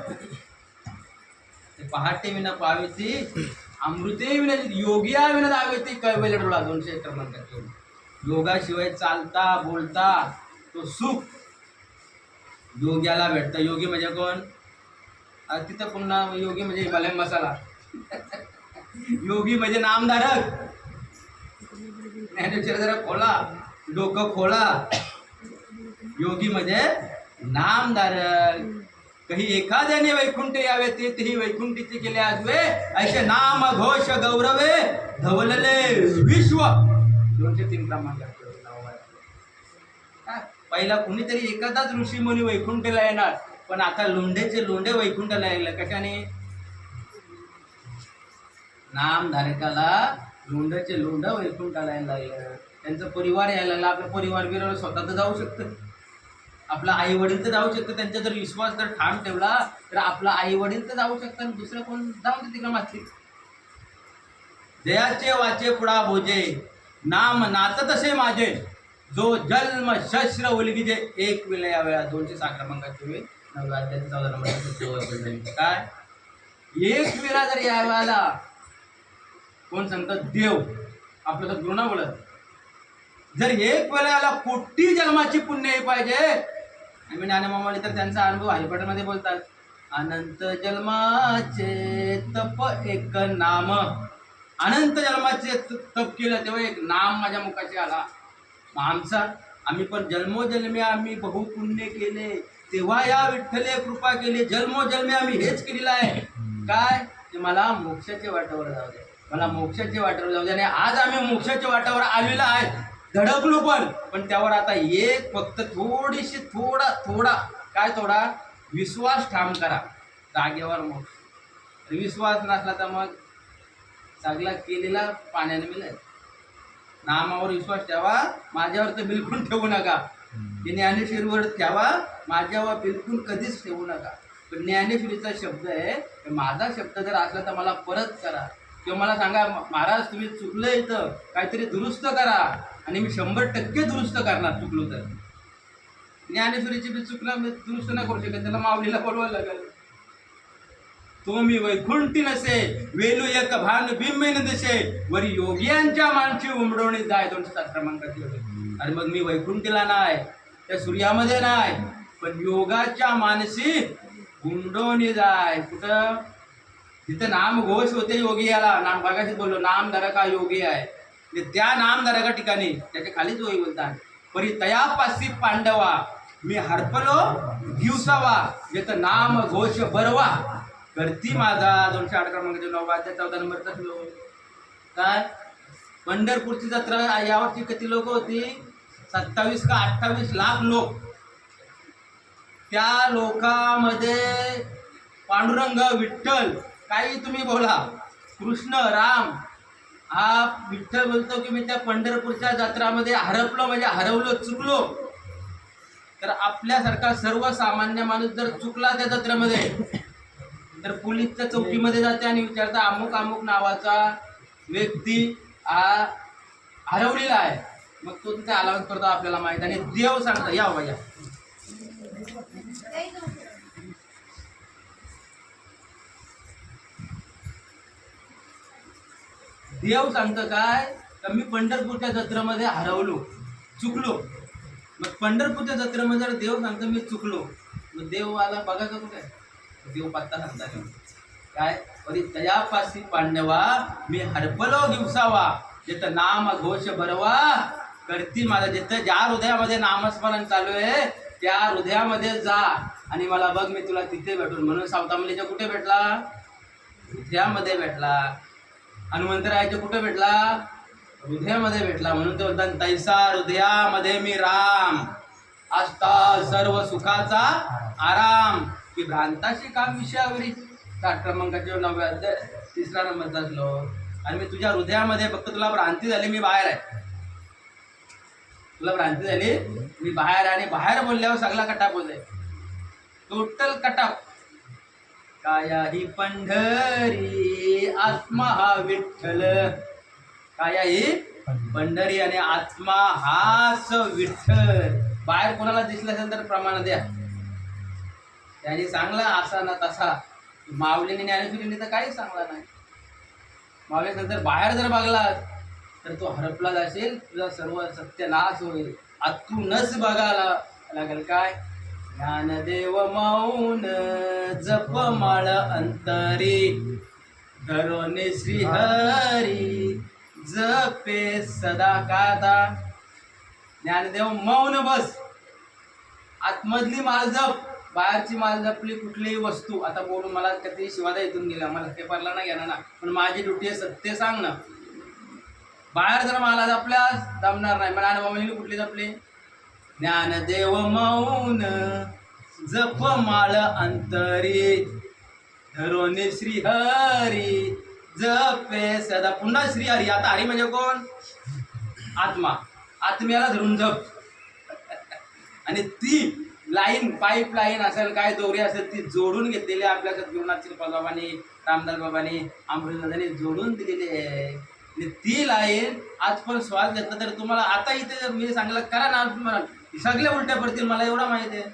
ते पहाटे विना पाविती, अमृते विना योगिया विना दाविती, कैवल्य डोला. 201 क्रमांकात. योगाशिवाय चालता बोलता तो सुख योग्याला भेटतं. योगी म्हणजे कोण? तिथं पुन्हा योगी म्हणजे हिमालय मसाला. योगी म्हणजे नामधारक. ज्ञानेश्वर जरा खोला, डोकं खोला. योगी म्हणजे नामधारक. कही एखाद्याने वैकुंठ यावे तेही वैकुंठीचे केले आजवे, ऐसे नाम घोष गौरवे धवलले विश्व. 203 क्रमांक. पहिला कुणीतरी एखादाच ऋषी मुनी वैकुंठला येणार, पण आता लोंढेचे लोंढे वैकुंठाला यायला. कशाने? नामधारकाला लोंढाचे लोंढ वैकुंठाला यायला लागलं. त्यांचा परिवार यायला लागला. आपला परिवार बिरावर स्वतः तर जाऊ शकतं, आपला आई वडील तर जाऊ शकतं. त्यांचा जर विश्वास जर ठाम ठेवला तर आपला आई वडील तर जाऊ शकतात, आणि दुसरं कोण जाऊ दे तिकडे माथली. जयाचे वाचे पुढा भोजे, नाम नाच तसे माझे, जो जन्म शस्त्र उलगिजे एक वेळा या वेळा. 206 क्रमांकात तुम्ही 9 अध्याय 14 नंबर. काय एक वेळा जर या वेळाला कोण सांगतात? देव. आपलं तर गुरु ना बोलत. जर एक वेळेला कोटी जन्माची पुण्य पाहिजे. आम्ही ज्ञानमामाने तर त्यांचा अनुभव हरिपाठामध्ये बोलतात. अनंत जन्माचे तप एक नाम. अनंत जन्माचे तप केलं तेव्हा एक नाम माझ्या मुखाशी आला. आम्ही पण जन्मोजन्मी आम्ही बहुपुण्य केले, तेव्हा या विठ्ठले कृपा केली. जन्मोजन्मी आम्ही हेच केलेलं आहे. काय? ते मला मोक्षाच्या वाटावर जाऊ दे, मला मोक्षाच्या वाटावर जाऊ दे. आणि आज आम्ही मोक्षाच्या वाटावर आलेलो आहे, धडकलो पण त्यावर आता एक फक्त थोडीशी थोडा काय थोडा विश्वास ठाम करा. जागेवर मोक्ष. विश्वास नसला तर मग सगळा केलेला पाण्याने मिळेल. नामावर विश्वास ठेवा, माझ्यावर तर बिलकुल ठेवू नका. ज्ञानेश्वरीवर ठेवा, माझ्यावर बिलकुल कधीच ठेवू नका. पण ज्ञानेश्वरीचा शब्द आहे, माझा शब्द जर असला तर मला परत करा, किंवा मला सांगा महाराज तुम्ही चुकलं, इथं काहीतरी दुरुस्त करा, आणि मी 100% दुरुस्त करणार चुकलो तर. ज्ञानेश्वरीची बी चुकलं मी दुरुस्त नाही करू शकत, त्याला माऊलीला बोलवायला लागेल. तो मी वैकुंठी नसे, वेलू एक भान बिंबेन दिसे, वरी योगियांच्या मानची उमडवणी जाय. 207 क्रमांकाची. आणि मग मी वैकुंठीला नाही, त्या सूर्यामध्ये नाही, पण योगाच्या मानसी उमडवणी जाय. कुठं? तिथं नाम घोष होते योगी याला. नाम बघायचं बोललो, नामधारका योगी आहे. त्या नामधारका ठिकाणी त्याच्या खालीच वही बोलतात, परी तयापासी पांडवा मी हरपलो दिवसावा, जेथं नाम घोष बरवा करती माझा. 208 क्रमांकाचे 9 अध्याय 14 नंबरचा श्लोक. काय? पंढरपूरची जत्रा यावरची किती लोक होती? 27 का 28 लाख लोक. त्या लोकांमध्ये पांडुरंग, विठ्ठल, काही तुम्ही बोला, कृष्ण, राम, हा विठ्ठल बोलतो की मी त्या पंढरपूरच्या जत्रामध्ये हरपलो, म्हणजे हरवलो, चुकलो. तर आपल्यासारखा सर्वसामान्य माणूस जर चुकला त्या जत्रेमध्ये, तर पोलीसच्या चौकीमध्ये जाते आणि विचारता अमुक अमुक नावाचा व्यक्ती हरवलेला आहे. मग तो तिथे अलाउन्स करतो, आपल्याला माहित. आणि देव सांगता या बाबा या. देव सांगतं काय? तर मी पंढरपूरच्या जत्रेमध्ये हरवलो, चुकलो. मग पंढरपूरच्या जत्रेमध्ये जर देव सांगतो मी चुकलो, मग देव आला बघायचं कुठे? देव पत्ता सांगता काय? परी तयापासी पांडवा मी हरपलो दिवसावा, जिथं नाम घोष बरवा करती माझा. जिथं ज्या हृदयामध्ये नामस्मरण चालू आहे त्या हृदयामध्ये जा आणि मला बघ, मी तुला तिथे भेटून. म्हणून सावतामलीच्या कुठे भेटला? हृदयामध्ये भेटला. हनुमंतरायाचे कुठे भेटला? हृदयामध्ये भेटला. म्हणून ते बोलतात तैसा हृदयामध्ये मी राम असता सर्व सुखाचा आराम की भ्रांताशी काम विषयावरी. 8 क्रमांकाचे 9 अध्याय 3 नंबरचा श्लोक. आणि मी तुझ्या हृदयामध्ये, फक्त तुला भ्रांती झाली मी बाहेर आहे, तुला भ्रांती झाली मी बाहेर आहे. आणि बाहेर बोलल्यावर सगळा कटाप होत आहे, टोटल कटाप. काया ही पंढरी आत्मा हा विठ्ठल. काया ही पंढरी आणि आत्मा हाच विठ्ठल. बाहेर कोणाला दिसलं असेल तर प्रमाण द्या. त्यांनी सांगला असा ना तसा. माऊलीने ज्ञानेश्वरीने तर काहीच सांगला नाही. माऊली नंतर बाहेर जर बघला तर तो हरपला जाशील, तुझा सर्व सत्यनाश होईल. आतूनच बघायला लागेल काय? ज्ञानदेव मौन जप माळ अंतरी धरोने श्रीहरी जपे सदा कादा. ज्ञानदेव मौन बस, आतमधली माळ जप. बाहेरची माल जपली कुठलीही वस्तू. आता बोलून मला कधी शिवादा इथून गेला, मला पेपरला नाही घेणार ना, पण माझी ड्युटी आहे सत्य सांग ना. बाहेर जर मला जपल्यास जमणार नाही. मला अनुभव कुठली जपली? ज्ञानदेव मौन जप माळ अंतरी धरोने श्रीहरी जपे सदा. पुन्हा श्रीहरी. आता हरी म्हणजे कोण? आत्मा. आत्म्याला धरून जप. आणि ती लाईन, पाईप लाईन असेल, काय दोरी असेल, ती जोडून घेतलेली आपल्या सद्गुरुनाथ श्रीपाद बाबांनी, रामदास बाबांनी, अमृतदादांनी जोडून दिलेली आहे. आणि ती लाईन आज पण श्वास घेतला तर तुम्हाला आता इथे मी सांगितलं करा ना, तुम्हाला सगळे उलट्या पडतील, मला एवढा माहिती आहे.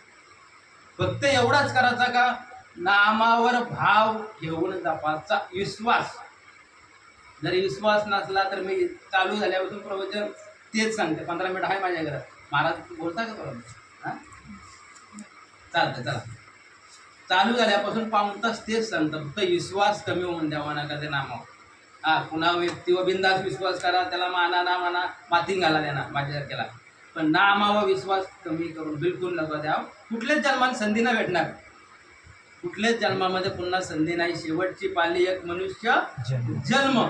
फक्त एवढाच करायचा का? नामावर भाव घेऊन जपाचा विश्वास. जरी विश्वास नसला तर मी चालू झाल्यापासून प्रवचन तेच सांगते. 15 मिनिट आहे माझ्या घरात. महाराज बोलता का बरोबर? हां चालतं. चला, चालू झाल्यापासून 5 तास तेच सांगतं. फक्त विश्वास कमी होऊन द्यावा नका ते नामावर. पुन्हा व्यक्तीवर बिंदास विश्वास करा, त्याला माना ना माना मातीन घाला देणार माझ्यासारख्याला. पण नामावर विश्वास कमी करून बिलकुल नका द्या. कुठल्याच जन्मात संधी नाही भेटणार. कुठल्याच जन्मामध्ये पुन्हा संधी नाही. शेवटची पाली एक मनुष्य जन्म.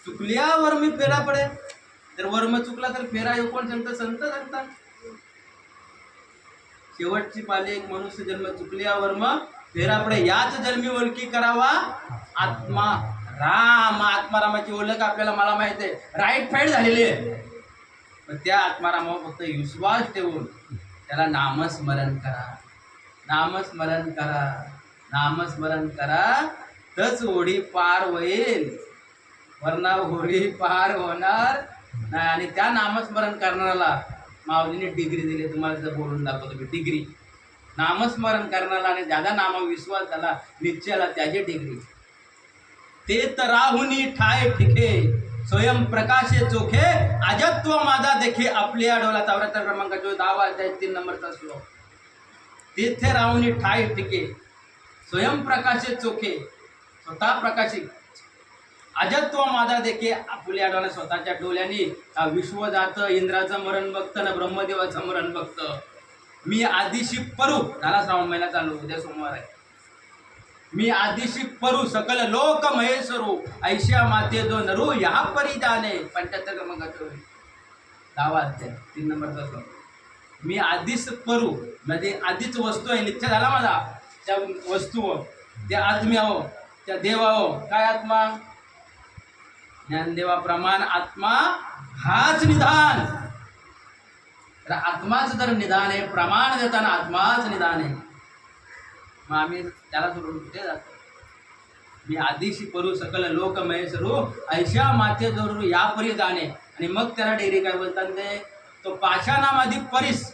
चुकल्यावर मी फेरा पडे. तर वर्म चुकला तर फेरा येऊ कोण सांगतं? संत सांगतात. शेवटची पाली एक मनुष्य जन्म, चुकल्यावर मग फेरा पडे. याच जन्मी ओळखी करावा आत्मा राम. आत्मारामाची ओळख आपल्याला, मला माहिती आहे, राईट फाईट झालेली आहे. पण त्या आत्मारामावर फक्त विश्वास ठेवून त्याला नामस्मरण करा, नामस्मरण करा, नामस्मरण करा. तच ओढी पार होईल, वरना होडी पार होणार नाही. आणि त्या नामस्मरण करणाऱ्याला माऊलीने डिग्री दिली. तुम्हाला जर बोलून दाखवतो मी डिग्री. नामस्मरण करणारा आणि ज्यादा नामावर विश्वास झाला निश्चयाला त्याची डिग्री. ते तर राहुनी ठाय ठिके स्वयं प्रकाशे चोखे अजत्व माझा देखे आपली आडवला. 74 क्रमांकाचा 10 अध्याय 3 नंबरचा श्लोक. तेथे राहुनी ठाय ठिके स्वयं प्रकाशे चोखे, स्वतः प्रकाशित, अजत्व माझा देखे आपली आडवला. स्वतःच्या डोळ्यांनी विश्वजात इंद्राचं मरण बघतं ना ब्रह्मदेवाचं मरण बघतं. मी आदिशी परू. झाला श्रावण महिना चालू, उद्या सोमवार आहे. मी आदिशी परू सकल लोक महेश्वरू ऐशा माते जो नरू या परी जाणे. 75 क्रमांकाचं 10 अध्याय 3 नंबरचा श्लोक. मी आधीच परू म्हणजे आधीच वस्तू आहे. निश्चय झाला माझा त्या वस्तू, त्या आत्म्यावर, त्या देवावर. काय आत्मा? ज्ञानदेवाप्रमाण आत्मा हाच निधान. तर आत्माच जर निधान आहे, प्रमाण देताना आत्माच निधान आहे, मग आम्ही त्याला सोडून कुठे जातो? मी आदिशी परू सकल लोक महेश्वरू ऐशा माते जरूर या परी जाणे. आणि मग त्याला डेरी काय बोलतात ते? तो पाषाणामध्ये परीस.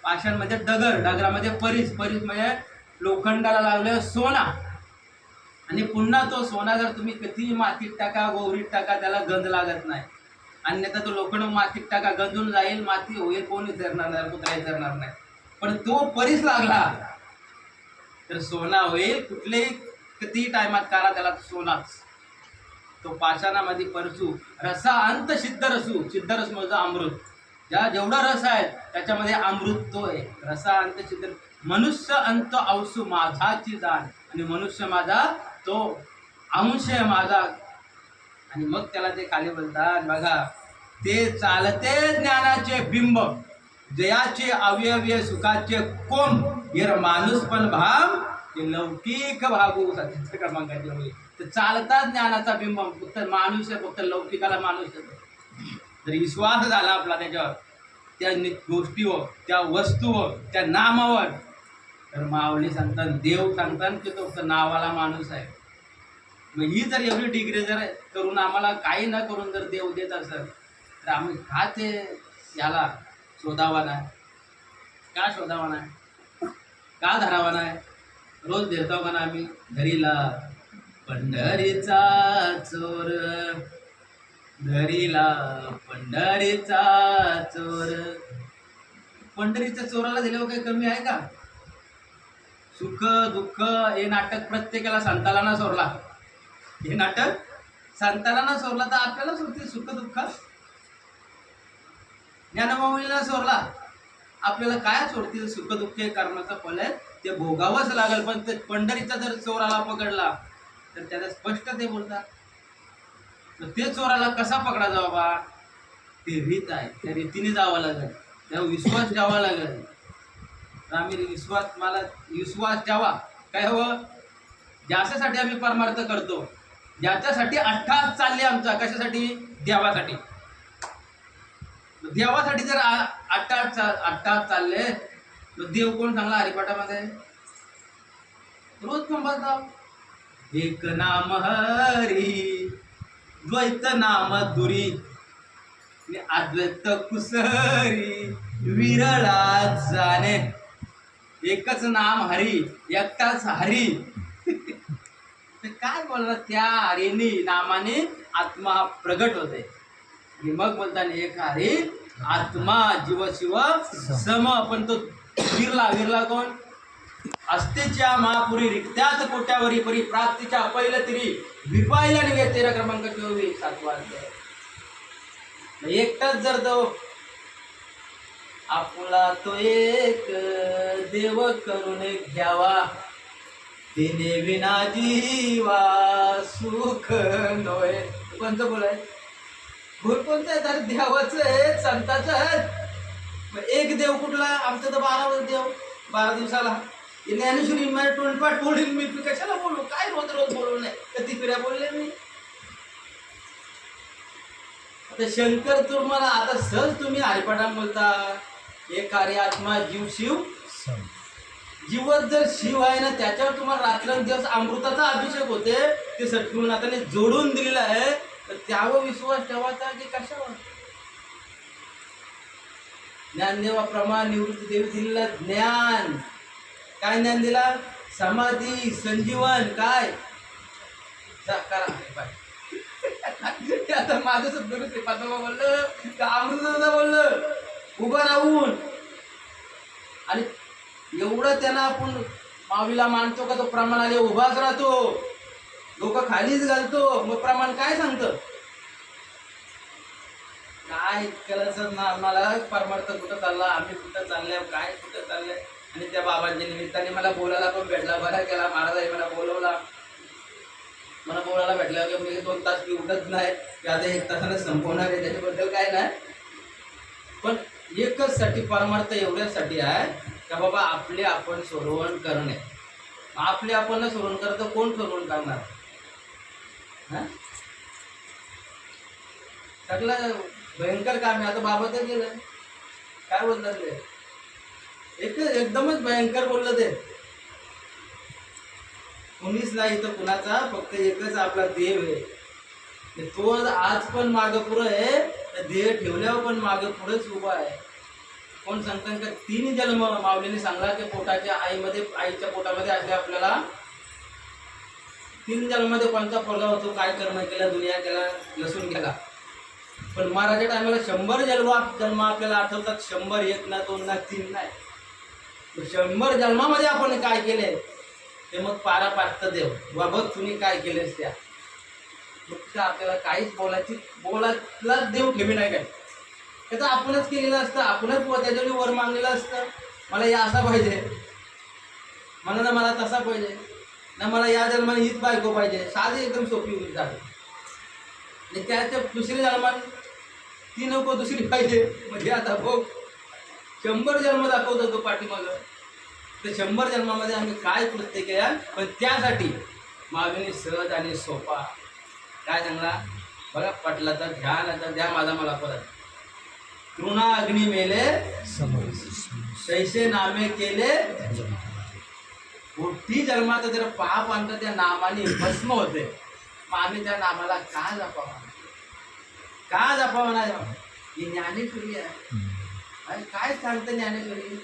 पाषाण म्हणजे दगड, दगडामध्ये परीस. परीस म्हणजे लोखंडाला लावलं सोना. आणि पुन्हा तो सोना जर तुम्ही किती मातीत टाका, गोवरीत टाका, त्याला गंध लागत नाही. अन्यथा तो लोखंड मातीत टाका, गंजून जाईल, माती होईल, कोणी विचारणार नाही, कुत्रा विचारणार नाही. पण तो परीस लागला तर सोना होईल. कुठलेही किती टायमात करा त्याला सोनाच. तो पाषाणामध्ये परसू रसा अंत सिद्ध रसू. सिद्ध रस म्हणजे अमृत. जेवढा रस आहे त्याच्यामध्ये अमृत तो आहे. रसा अंत सिद्ध. मनुष्य अंत अंशू माझाची जाण. आणि मनुष्य माझा तो अंश आहे माझा. आणि मग त्याला ते खाली बोलतात बघा, ते चालते ज्ञानाचे बिंब, जयाचे अवयव्य सुखाचे कोंब, येर माणूस पण भाव ते लौकिक भागू सत्य क्रमांकाचे होईल. तर चालतात ज्ञानाचा बिंब, फक्त माणूस आहे, फक्त लौकिकाला माणूस आहे. जर विश्वास झाला आपला त्याच्यावर, त्या गोष्टीवर, त्या वस्तूवर, त्या नामावर, तर माऊली सांगतात, देव सांगतात की तो फक्त नावाला माणूस आहे. मग ही जर एवढी डिग्री जर करून आम्हाला काही न करून जर देव देत असेल, तर आम्ही का ते याला शोधावा नाही? का शोधावा नाही? का धरावा नाही? रोज देतो का ना आम्ही धरीला पंढरीचा चोर, धरीला पंढरीचा चोर. पंढरीच्या चोराला दिल्यावर काही कमी आहे का? सुख दुःख हे नाटक प्रत्येकाला संताला ना सोडला, हे नाटक संताला ना सोडला तर आपल्याला सोडतील सुख दुःख. ज्ञानमाऊलीला सोडला, आपल्याला काय सोडतील? सुख दुःख हे कर्माचं फल आहे, ते भोगावंच लागेल. पण ते पंढरीचा जर चोराला पकडला तर त्याला स्पष्ट ते बोलतात. तर ते चोराला कसा पकडा जावा? ते रीत आहे, त्या रीतीने जावं लागेल, त्यावर विश्वास द्यावा लागेल. तर आम्ही मला विश्वास द्यावा. काय हवं? ज्याच्यासाठी आम्ही परमार्थ करतो, ज्याच्यासाठी अट्टाहास चालले आमचा, कशासाठी? देवासाठी. देवासाठी जर अट्टाहास चालले, तर देव कोण सांगला हरिपाठामध्ये? रोज म्हणतात एक नाम हरी, द्वैत नाम दुरी, अद्वैत कुसरी, विरळा जाणे. एकच नाम हरी, एकटाच हरी. तर काय बोलणार? त्या हरीनी नामाने आत्मा प्रगट होते. आणि मग बोलताना एक हरी आत्मा जीव शिव सम. पण तो विरला कोण? अस्तेच्या महापुरी रिक्त्यात कोट्यावरी परी, प्राप्तीच्या पहिलं तरी विपायला निघे. 13 क्रमांक 24 7वां. एकटाच जर तो आपला तो एक देव करून घ्यावा, तिने विना जीवा सुख नोय. कोणतं बोलाय? भूल कोणतं आहे? तर देवाचं आहे, संताचं आहे. एक देव कुठला? आमचं तर 12 देव 12 दिवसाला. ज्ञानेश्वरी माझ्या तोंडपाठ बोलली मी, कशाला बोलू? काय रोज रोज बोलू नाही? कधी फिर्या बोलले मी. आता शंकर तुम्हाला आता सहज तुम्ही हरिपाठा बोलता, एक कार्य आत्मा जीव शिव. जीवच जर शिव आहे ना, त्याच्यावर तुम्हाला रात्रंदिवस अमृताचा अभिषेक होते. ते सद्गुरुनाथाने जोडून दिलेलं आहे. तर त्यावर विश्वास ठेवायचा की कशावर? ज्ञानदेवाप्रमाणे निवृत्ती देवी दिलेला ज्ञान. काय ज्ञान दिला? समाधी, संजीवन. काय करा? आता माझं सद्गुरु श्रीपादबा बोललं का अमृताचा बोललं उभं राहून. आणि एवढं त्यांना आपण माऊलीला मानतो का तो प्रमाणाने उभाच राहतो, डोकं खालीच घालतो. मग प्रमाण काय सांगतं? काय कळतच ना मला. परमार्थ कुठं चालला, आम्ही कुठं चाललंय, काय कुठं चाललंय. आणि त्या बाबांच्या निमित्ताने मला बोलायला पण भेटला. बरा केला महाराजांनी मला बोलवला. मला बोलायला भेटलं की मी 2 तास मी उठत नाही, की आता 1 तासाने संपवणार आहे. त्याच्याबद्दल काय नाही. पण एकच साठी परमार्थ एवढ्यासाठी आहे का बाबा आपले आपण सोडवण करणे. आपले आपण सोडवण करतं, कोण सोडवण करणार? सगळं भयंकर काम आहे. आता बाबा तर गेलं, काय बोलतात ते? एकदमच भयंकर बोललं ते. कुणीच नाही तर कुणाचा, फक्त एकच आपला देव आहे. तो आज पण मागं पुढं आहे, देह ठेवल्यावर पण मागं पुढंच उभा आहे. कोण सांगतात का 3 जन्म माऊलीने सांगला की पोटाच्या आईच्या पोटामध्ये असले आपल्याला 3 जन्मामध्ये कोणता पोरगा होतो, काय कर्म केला, दुनिया केला, लसून केला. पण महाराजा टायमाला 100 जन्म आपल्याला आठवतात. 100, 1 ना 2 ना 3 नाही. 100 जन्मामध्ये आपण काय केले ते मग पारा पाठत देव बाबा तुम्ही काय केलेस त्या. मग आपल्याला काहीच बोलायला देव ठेवी नाही. काय त्याचं आपणच केलेलं असतं, आपणच त्याच्यावर वर मागलेलं असतं. मला या असा पाहिजे, मला तसा पाहिजे ना, मला या जन्माने हीच बायको पाहिजे. साधी एकदम सोपी होईल झाली. आणि त्याच्या दुसरी जन्मात ती नको दुसरी पाहिजे. म्हणजे आता बघ 100 जन्म दाखवतो तो पाठीमागं. तर 100 जन्मामध्ये आम्ही काय कृत्य केल्या, पण त्यासाठी मागणी सहज आणि सोपा. काय सांगला बघा, पटला तर घ्या, ना तर द्या माझा मला परत. तृणा अग्नी मेले तैसे नामे केले. मोठी जन्मात जर पाप आणतं त्या नामाने भस्म होते. मग आम्ही त्या नामाला का जपावा, का जपावा नाही. ही ज्ञानेश्वरी आहे. आणि काय सांगतं ज्ञानेश्वरी,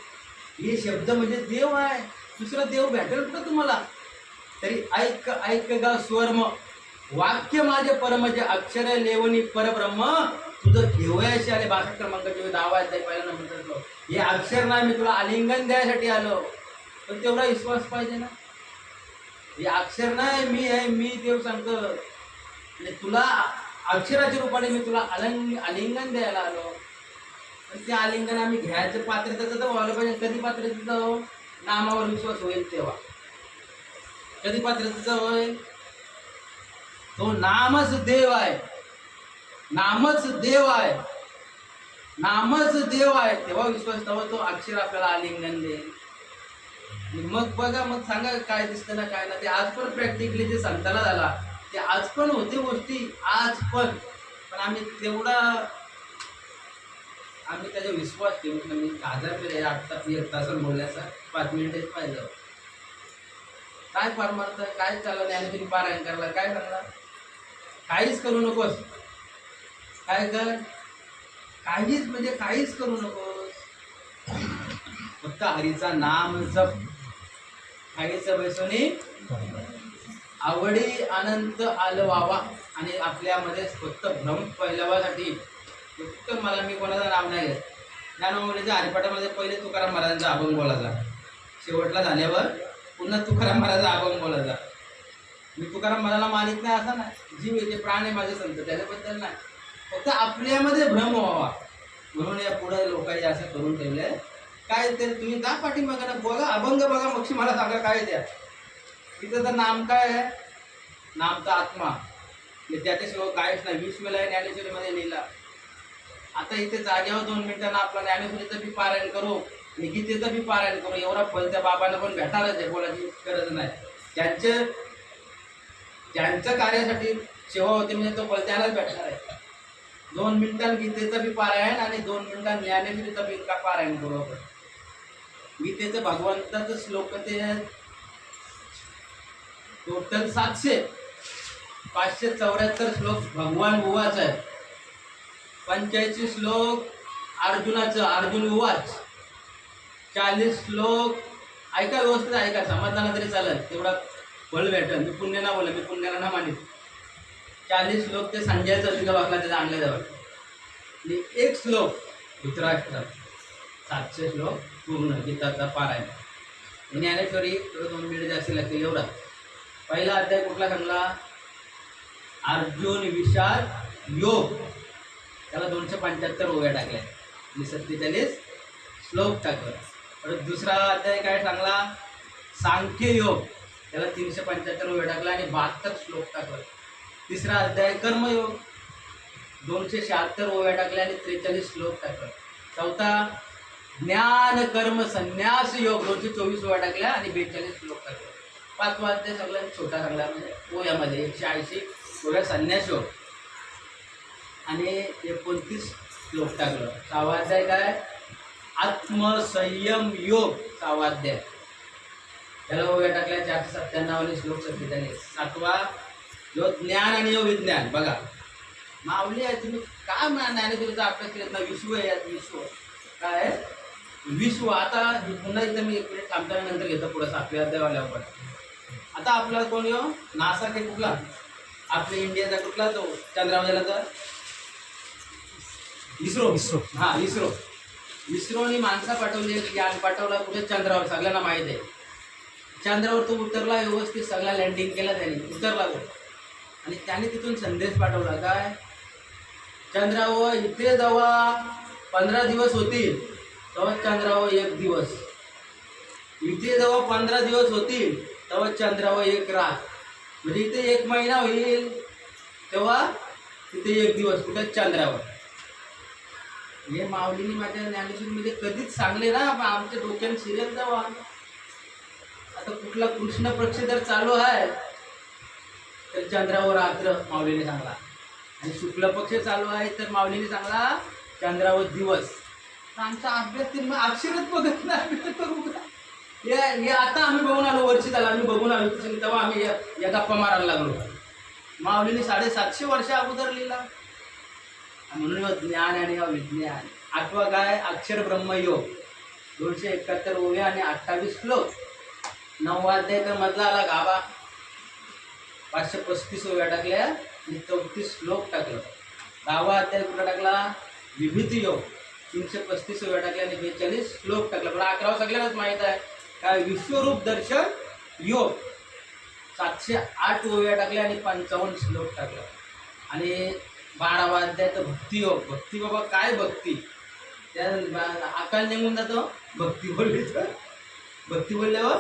हे शब्द म्हणजे देव आहे. दुसरा देव भेटेल कुठं तुम्हाला. तरी ऐक ऐक गा स्वरम, वाक्य माझे परम जे अक्षर लेवणी परब्रह्म, तुझं घेवयाशी आले. 62 क्रमांकाचे नाव आहे ते पहिला नंबर. हे अक्षर नाही, मी तुला आलिंगन द्यायसाठी आलो. पण तेवढा विश्वास पाहिजे ना. हे अक्षर नाही, मी आहे, मी देव सांगतो. म्हणजे तुला अक्षराच्या रूपाने मी तुला आलिंगन द्यायला आलो. पण ते आलिंगन आम्ही घ्यायचं पात्रतेचं तर व्हायला पाहिजे. कधी पात्रतेचं, नामावर विश्वास होईल तेव्हा. कधी पात्रतेचं होईल, तो नामच देव आहे. नामच देव आहे, नामच देव आहे. तेव्हा विश्वास, तेव्हा तो अक्षर आपल्याला आलिंगन देईल. मग बघा, मग सांगा काय दिसतं ना काय ना. ते आज पण प्रॅक्टिकली जे संताला झाला ते आज पण होते गोष्टी, आज पण. पण आम्ही तेवढा आम्ही त्याचा विश्वास ठेवत नाही. 1000 रुपये 8 तास 1 तास बोलण्याचा 5 मिनिटेच पाहिजे. काय परमार्थ, काय चाललं ज्ञानेश्वरी पारायण करायला, काय करणार. काहीच करू नकोस. काय कर, काहीच म्हणजे काहीच करू नकोस. फक्त हरीचा नाम जप. हरीचं बैसोनी आवडी अनंत आलवावा. आणि आपल्यामध्ये फक्त भ्रम फैलावासाठी फक्त मला, मी कोणाचं नाव नाही घेत. ज्ञानोमरीच्या हरिपाठामध्ये पहिले तुकाराम महाराजांचा अभंग बोलायचा, शेवटला झाल्यावर पुन्हा तुकाराम महाराजांचा अभंग बोलायचा. मी तुकाराम महाराजांना मानित नाही असं नाही. जीव येते, प्राण आहे माझे संत, त्याच्याबद्दल नाही. फक्त आपल्यामध्ये भ्रम व्हावा म्हणून या पुढे लोकांनी असं करून ठेवलंय. काय तर तुम्ही जा पाठीमागे ना, बघा अभंग बघा, मग मला सांगा काय द्या. तिथं तर नाम काय आहे, नामचा आत्मा. त्याच्याशिवाय काहीच नाही. 20 वेळा ज्ञानेश्वरीमध्ये लिहिला. आता इथे जागेवर 2 मिनिटांना आपला ज्ञानेश्वरीचं बी पारायण करू आणि गीतेचं बी पारायण करू. एवढा फल त्या बाबांना पण भेटायलाच आहे, बोलायची गरज नाही. त्यांच्या कार्यासाठी सेवा होते म्हणजे तो फल त्यालाच भेटणार आहे. 2 मिनिटांत गीतेचं बी पारायण आणि 2 मिनिटांत ज्ञानेश्वरीचं बी का पारायण करू आपण. गीतेचं भगवंताचं श्लोक ते टोटल 574 श्लोक भगवान उवाच आहे. 85 श्लोक अर्जुनाचं, अर्जुन उवाच. 40 श्लोक ऐका, व्यवस्थित ऐका, समजताना तरी चालेल, तेवढा फळ भेटेल. मी पुण्य ना बोला, मी पुण्याला ना मानित. 40 श्लोक ते संजयचं तिथं वाचला, त्याचा आणल्या जवळ. आणि 1 श्लोक धृतराष्ट्र. 700 श्लोक पूर्ण गीताचा पारायण. ज्ञानेश्वरी 2 मिनिट जास्ती लागतील एवढा. पहिला अध्याय कुठला सांगला, अर्जुन विषाद योग. त्याला 275 ओव्या टाकल्या आणि 47 श्लोक टाकलं. परत दुसरा अध्याय काय सांगला, सांख्य योग. त्याला 375 ओव्या टाकला आणि 72 श्लोक टाकलं. तिसरा अध्याय कर्मयोग, 276 ओव्या टाकल्या आणि 43 श्लोक टाकलं. चौथा ज्ञान कर्म संन्यास योग, 224 ओव्या टाकल्या आणि 42 श्लोक टाकले. 5वा अध्याय सगळ्यात छोटा सांगला, म्हणजे ओव्यामध्ये 180 ओव्या संन्यास योग आणि 29 श्लोक टाकलं. 6वा अध्याय काय, आत्मसंयम योग. 6वा अध्याय त्याला ओव्या टाकल्या 497 आणि श्लोक 47. 7वा जो ज्ञान आणि योग विज्ञान. बघा माऊली आहे, तुम्ही काय ज्ञानेश्वरीचा अभ्यास केला ना. विश्व आहे यात, विश्व काय विश्व. आता पुन्हा इथं मी 1 मिनिट थांबताना नंतर घेतो पुढं 7व्या अध्यायावर. आता आपल्याला कोण येऊ, नासा के कुठला, आपल्या इंडियाचा कुठला तो चंद्रावर तर इस्रो. हा इस्रो. इस्रोने माणसा पाठवली, यान पाठवला कुठे, चंद्रावर. सगळ्यांना माहीत आहे. चंद्रावर तो उतरला व्यवस्थित, सगळा लँडिंग केला त्याने, उतरला तो. आणि त्याने तिथून संदेश पाठवला काय, चंद्रावर इथे जेव्हा 15 दिवस होतील तेव्हा चंद्रावर 1 दिवस. इथे जेव्हा 15 दिवस होतील तेव्हा चंद्रावर 1 रात. म्हणजे इथे 1 महिना होईल तेव्हा तिथे एक दिवस कुठे चंद्रावर. हे माऊलीने माझ्या ज्ञानेश्वरीमध्ये कधीच सांगले ना, आमच्या डोक्याने सिरियल जावा. आता कुठला कृष्ण पक्ष जर चालू आहे तर चंद्रावर रात्र माऊलीने सांगला, आणि शुक्ल पक्ष चालू आहे तर माऊलीने सांगला चंद्रावर दिवस. तर आमचा अभ्यास ते अक्षरच बघत नाही. हे आता आम्ही बघून आलो, वर्षी झाला आम्ही बघून आलो, तेव्हा आम्ही या गप्पा मारायला लागलो. माऊलीने 750 वर्ष अगोदर लिहिला. म्हणून ज्ञान आणि विज्ञान. 8वा काय अक्षर ब्रह्मयोग, 271 ओव्या आणि 28 श्लोक. 9वा अध्याय तर मधला आला गाभा, 535 ओव्या टाकल्या आणि 34 श्लोक टाकलं. 10वा अध्याय कुठला टाकला विभूती योग, 335 ओव्या टाकल्या आणि 42 श्लोक टाकला. पण 11वा सगळ्यांनाच माहीत आहे काय विश्वरूप दर्शन योग, 708 ओव्या टाकल्या आणि 55 श्लोक टाकला. आणि 12वा अध्याय तर भक्तियोग. भक्ती बाबा काय भक्ती, त्या अकाल निघून जातो. भक्ती बोलली तर भक्ती बोलल्यावर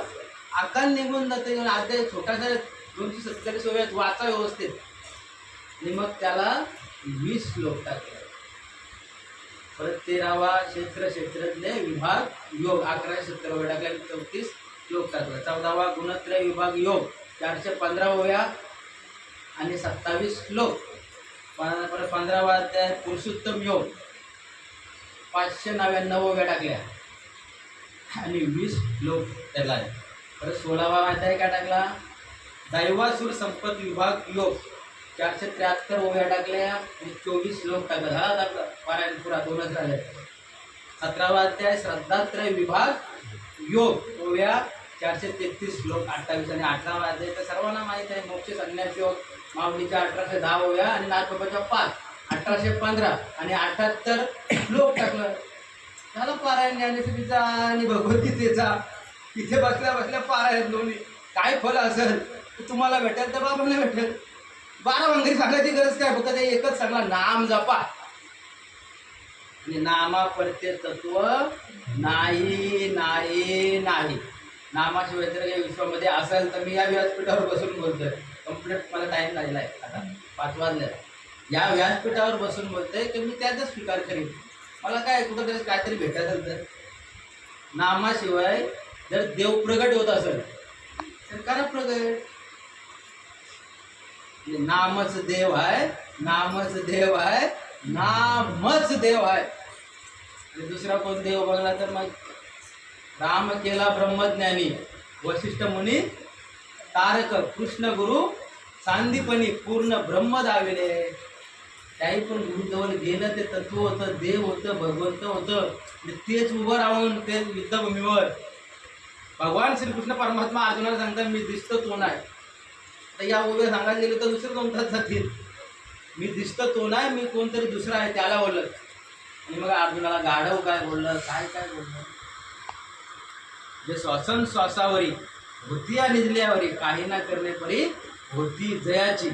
अकाल निघून जाते. अध्याय छोटासा 247 ओव्यात वाचा व्यवस्थित, आणि मग त्याला 20 श्लोक टाकले. परत 13वा क्षेत्रज्ञ विभाग योग, 1170 ओव्या टाकल्या आणि 34 श्लोक टाकला. 14वा गुणत्रय विभाग योग, 415 ओव्या आणि 27 श्लोक. परत 15वा अध्याय पुरुषोत्तम योग, 599 ओव्या टाकल्या आणि 20 श्लोक त्याला आहे. परत 16वा अध्याय काय टाकला दैवासुर संपत विभाग योग, 473 ओव्या टाकल्या आणि 24 श्लोक टाकला. झाला टाकला पारायण पुरा, 2च राहिले. 17वा अध्याय श्रद्धात्रय विभाग योग, ओव्या 433 श्लोक 28. आणि 18वा अध्याय तर सर्वांना माहीत आहे मोक्ष संन्यास योग, माऊलीच्या 1810 ओव्या आणि नाथबाबाच्या 5, 1815 आणि 78 श्लोक टाकलं. झालं पारायण ज्ञानेश्वरीचा आणि भगवद्गीतेचा. तिथे बसल्या बसल्या पारायण दोन्ही. काय फल असेल तुम्हाला भेटेल तर बाबाला भेटेल. 12 वंगरी सांगायची गरज काय, फक्त ते एकच सांगला नाम जपा. आणि नामा पडते तत्व नाही नाही नाही. नामाशिवाय जर या विश्वामध्ये असेल तर मी या व्यासपीठावर बसून बोलतोय. कंप्लीट मला टाईम लागला आहे, आता 5 वाजले. या व्यासपीठावर बसून बोलतोय की मी त्याचाच स्वीकार करीन. मला काय कुठंतरी काहीतरी भेटायचं तर. नामाशिवाय जर देव प्रगट होत असेल तर करा प्रगट. नामच देव आहे, नामच देव आहे, नामच देव आहे. आणि दुसरा कोण देव बघला तर मग राम केला ब्रह्मज्ञानी, वशिष्ठ मुनी तारक, कृष्ण गुरु सांदीपणी पूर्ण ब्रह्म दाविले. त्याही पण गुरुजवळ गेलं ते तत्व होतं, देव होतं, भगवंत होतं. तेच उभं राहून ते युद्धभूमीवर भगवान श्रीकृष्ण परमात्मा अर्जुनाला सांगतात मी दिसतो तो नाही. तर या उभे सांगायला गेलं तर दुसरं कोणताच जातील. मी दिसतो तो नाही, मी कोणतरी दुसरा आहे त्याला बोललं. आणि मग अर्जुनाला गाढव काय बोललं, काय काय बोललं. जे श्वासन श्वासावरी होती निजल्यावरी, काही ना करणे परी होती जयाची.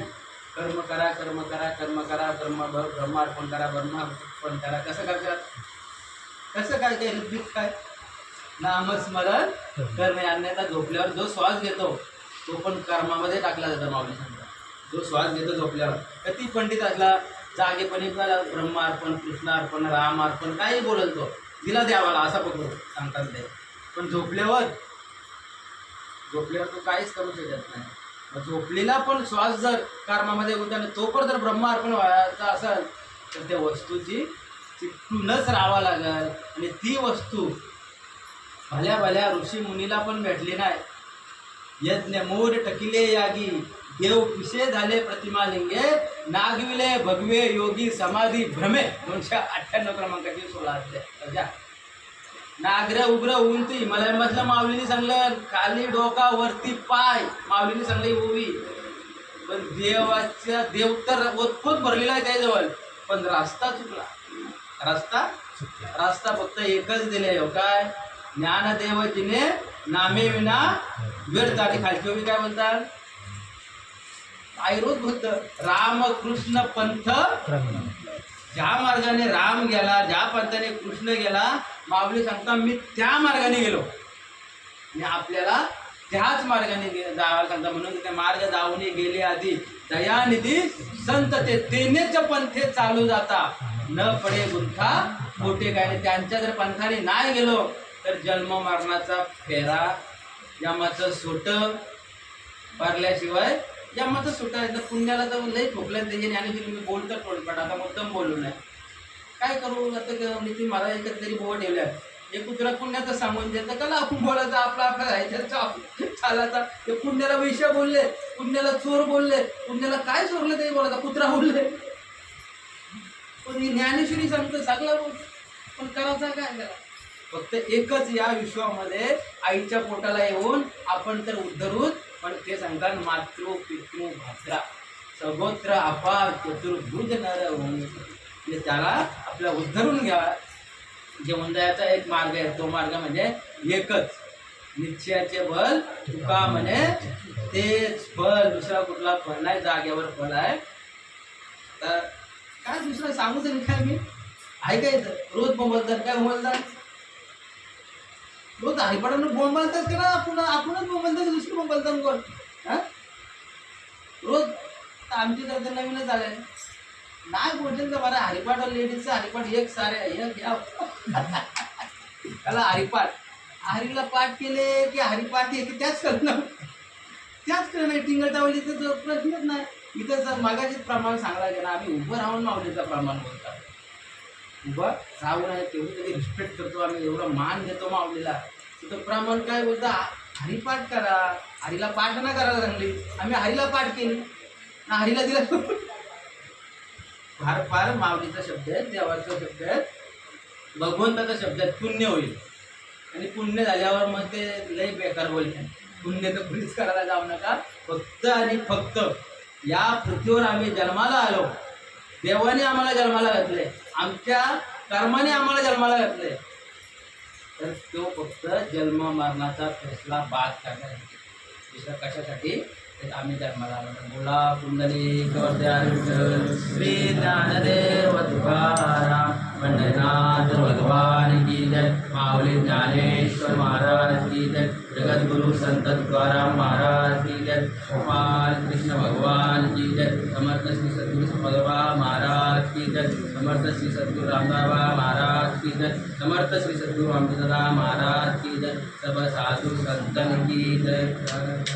कर्म करा कर्म करा कर्म करा, ब्रह्मार्पण करा ब्रह्मार्पण करा. कसं करतात, कसं काय काय रुद्धित काय नामस्मरण करणे. अन्यथा झोपल्यावर जो श्वास घेतो तो पण कर्मामध्ये टाकला जातो. माऊली सांगतात जो श्वास घेतो झोपल्यावर, किती पंडित असला जागेपणी ब्रह्मार्पण कृष्णार्पण रामार्पण काही बोलल तो दिला द्यावाला असा पकडतो सांगतात ते. पण झोपल्यावर तो काहीच करू शकत नाही. झोपलेला पण श्वास जर कर्मामध्ये गुंतवला तो पण जर ब्रह्मार्पण व्हायचा असेल तर त्या वस्तूची चिकटूनच राहावं लागेल. आणि ती वस्तू भल्या भल्या ऋषी मुनीला पण भेटली नाही. यज्ञ मोड टकिले यागी, देव पिसे झाले प्रतिमालिंगे, नागविले भगवे योगी समाधी भ्रमे. 298 क्रमांकाची 16 अध्याय. नागर उग्र उंती मला म्हटलं माऊलीने सांगलं खाली डोका वरती पाय. माऊलीने सांगली उभी. पण देव तर ओतपोत भरलेला आहे त्याजवळ, पण रस्ता चुकला. रस्ता फक्त एकच दिले हो काय ज्ञानदेव जिने नामे विना व्यर्थ. आणि खालची उभी काय म्हणतात आयुर्वेद बोलतं रामकृष्ण पंथ. ज्या मार्गाने राम गेला, ज्या पंथाने कृष्ण गेला, माऊली सांगता मी त्या मार्गाने गेलो आणि आपल्याला त्याच मार्गाने जायला सांगता. म्हणून ते मार्ग जाऊन गेले आधी दयानिधी संत तेनेच पंथे चालू जाता न पडे गुंठा मोठे काय. त्यांच्या जर पंथाने नाही गेलो तर जन्म मरणाचा फेरा यमाचं सोट भरल्याशिवाय यमाचं सोट आहे. तर पुण्याला तर लई ठोकलं त्याचे ज्ञानेश्वरी. मी बोलतो थोडपट आता मुद्दाम बोलू नये. काय करू आता नितीन महाराज एकच तरी बोट ठेवल्या. हे कुत्रा पुण्याचं सांगून देतं का आपण बोलायचं आपला आपला राहायचं चालायचा. ते पुण्याला विषय बोलले, पुण्याला चोर बोलले, पुण्याला काय चोरलं ते बोलायचं कुत्रा बोलले. पण ही ज्ञानेश्वरी सांगतो सगळं बोल. पण करायचा काय त्याला. फक्त एकच या विश्वामध्ये आईच्या पोटाला येऊन आपण तर उद्धरूच. पण ते सांगतात मातृ पितृ भात्रा सगोत्र अपार चतुर्भुज नर होऊन. म्हणजे त्याला आपल्या उद्धरून घ्यावा. जेवण द्यायचा एक मार्ग आहे. तो मार्ग म्हणजे एकच निश्चयाचे बल तुका म्हणे तेच फल. दुसरा कुठला फल नाही, जागेवर फल आहे. तर काय दुसरं सांगू तरी काय मी ऐकायचं. रोज बोंबलतात काय बोंबलतात. रोज हरिपाठानं बोंबलतात का ना आपणच बोंबलतात दुसरं बोंबलतात कोण. हा रोज आमची तर नवीनच आलंय. नाही बोलतील तर बरं हरिपाठ लेडीजचं हरिपाठ एक सारे एक घ्या. त्याला हरिपाठ हरीला पाठ केले की हरिपाठ की त्याच करणं नाही. टिंगटावलीचं जो प्रश्नच नाही. इथं जर मागाचीच प्रमाण सांगला गेला. आम्ही उभं राहून माऊलीचं प्रमाण बोलतात. उभं राहून आहे तेवढी तरी रिस्पेक्ट करतो आम्ही, एवढं मान देतो माऊलीला. तिथं प्रमाण काय बोलता हरिपाठ करा. हरीला पाठ ना करायला सांगली, आम्ही हरीला पाठ केली ना हरीला दिला. फार फार माऊलीचा शब्द आहे, देवाचा शब्द आहे, भगवंताचा शब्द आहे. पुण्य होईल आणि पुण्य झाल्यावर मग ते लई बेकार बोलते. पुण्य तर कुणीच करायला जाऊ नका. फक्त आणि फक्त या पृथ्वीवर आम्ही जन्माला आलो. देवाने आम्हाला जन्माला घातले, आमच्या कर्माने आम्हाला जन्माला घातले. तर तो फक्त जन्म मरणाचा फैसला बाद करण्यासाठी, दुसरं कशासाठी तर आम्ही जन्माला आलो. बोला पुंडलिक श्री ज्ञानदेव तुकाराम पंढरीनाथ भगवान की जय. माऊली ज्ञानेश्वर महाराज की जय. जगद्गुरु संत तुकाराम महाराज की जय. गोपाल कृष्ण भगवान की जय. समर्थ श्री सद्गुरु भगवान महाराज की जय. समर्थ श्री सद्गुरु रामदास महाराज की जय. समर्थ श्री सद्गुरु रामदास महाराज की जय. सब साधु संतन की जय.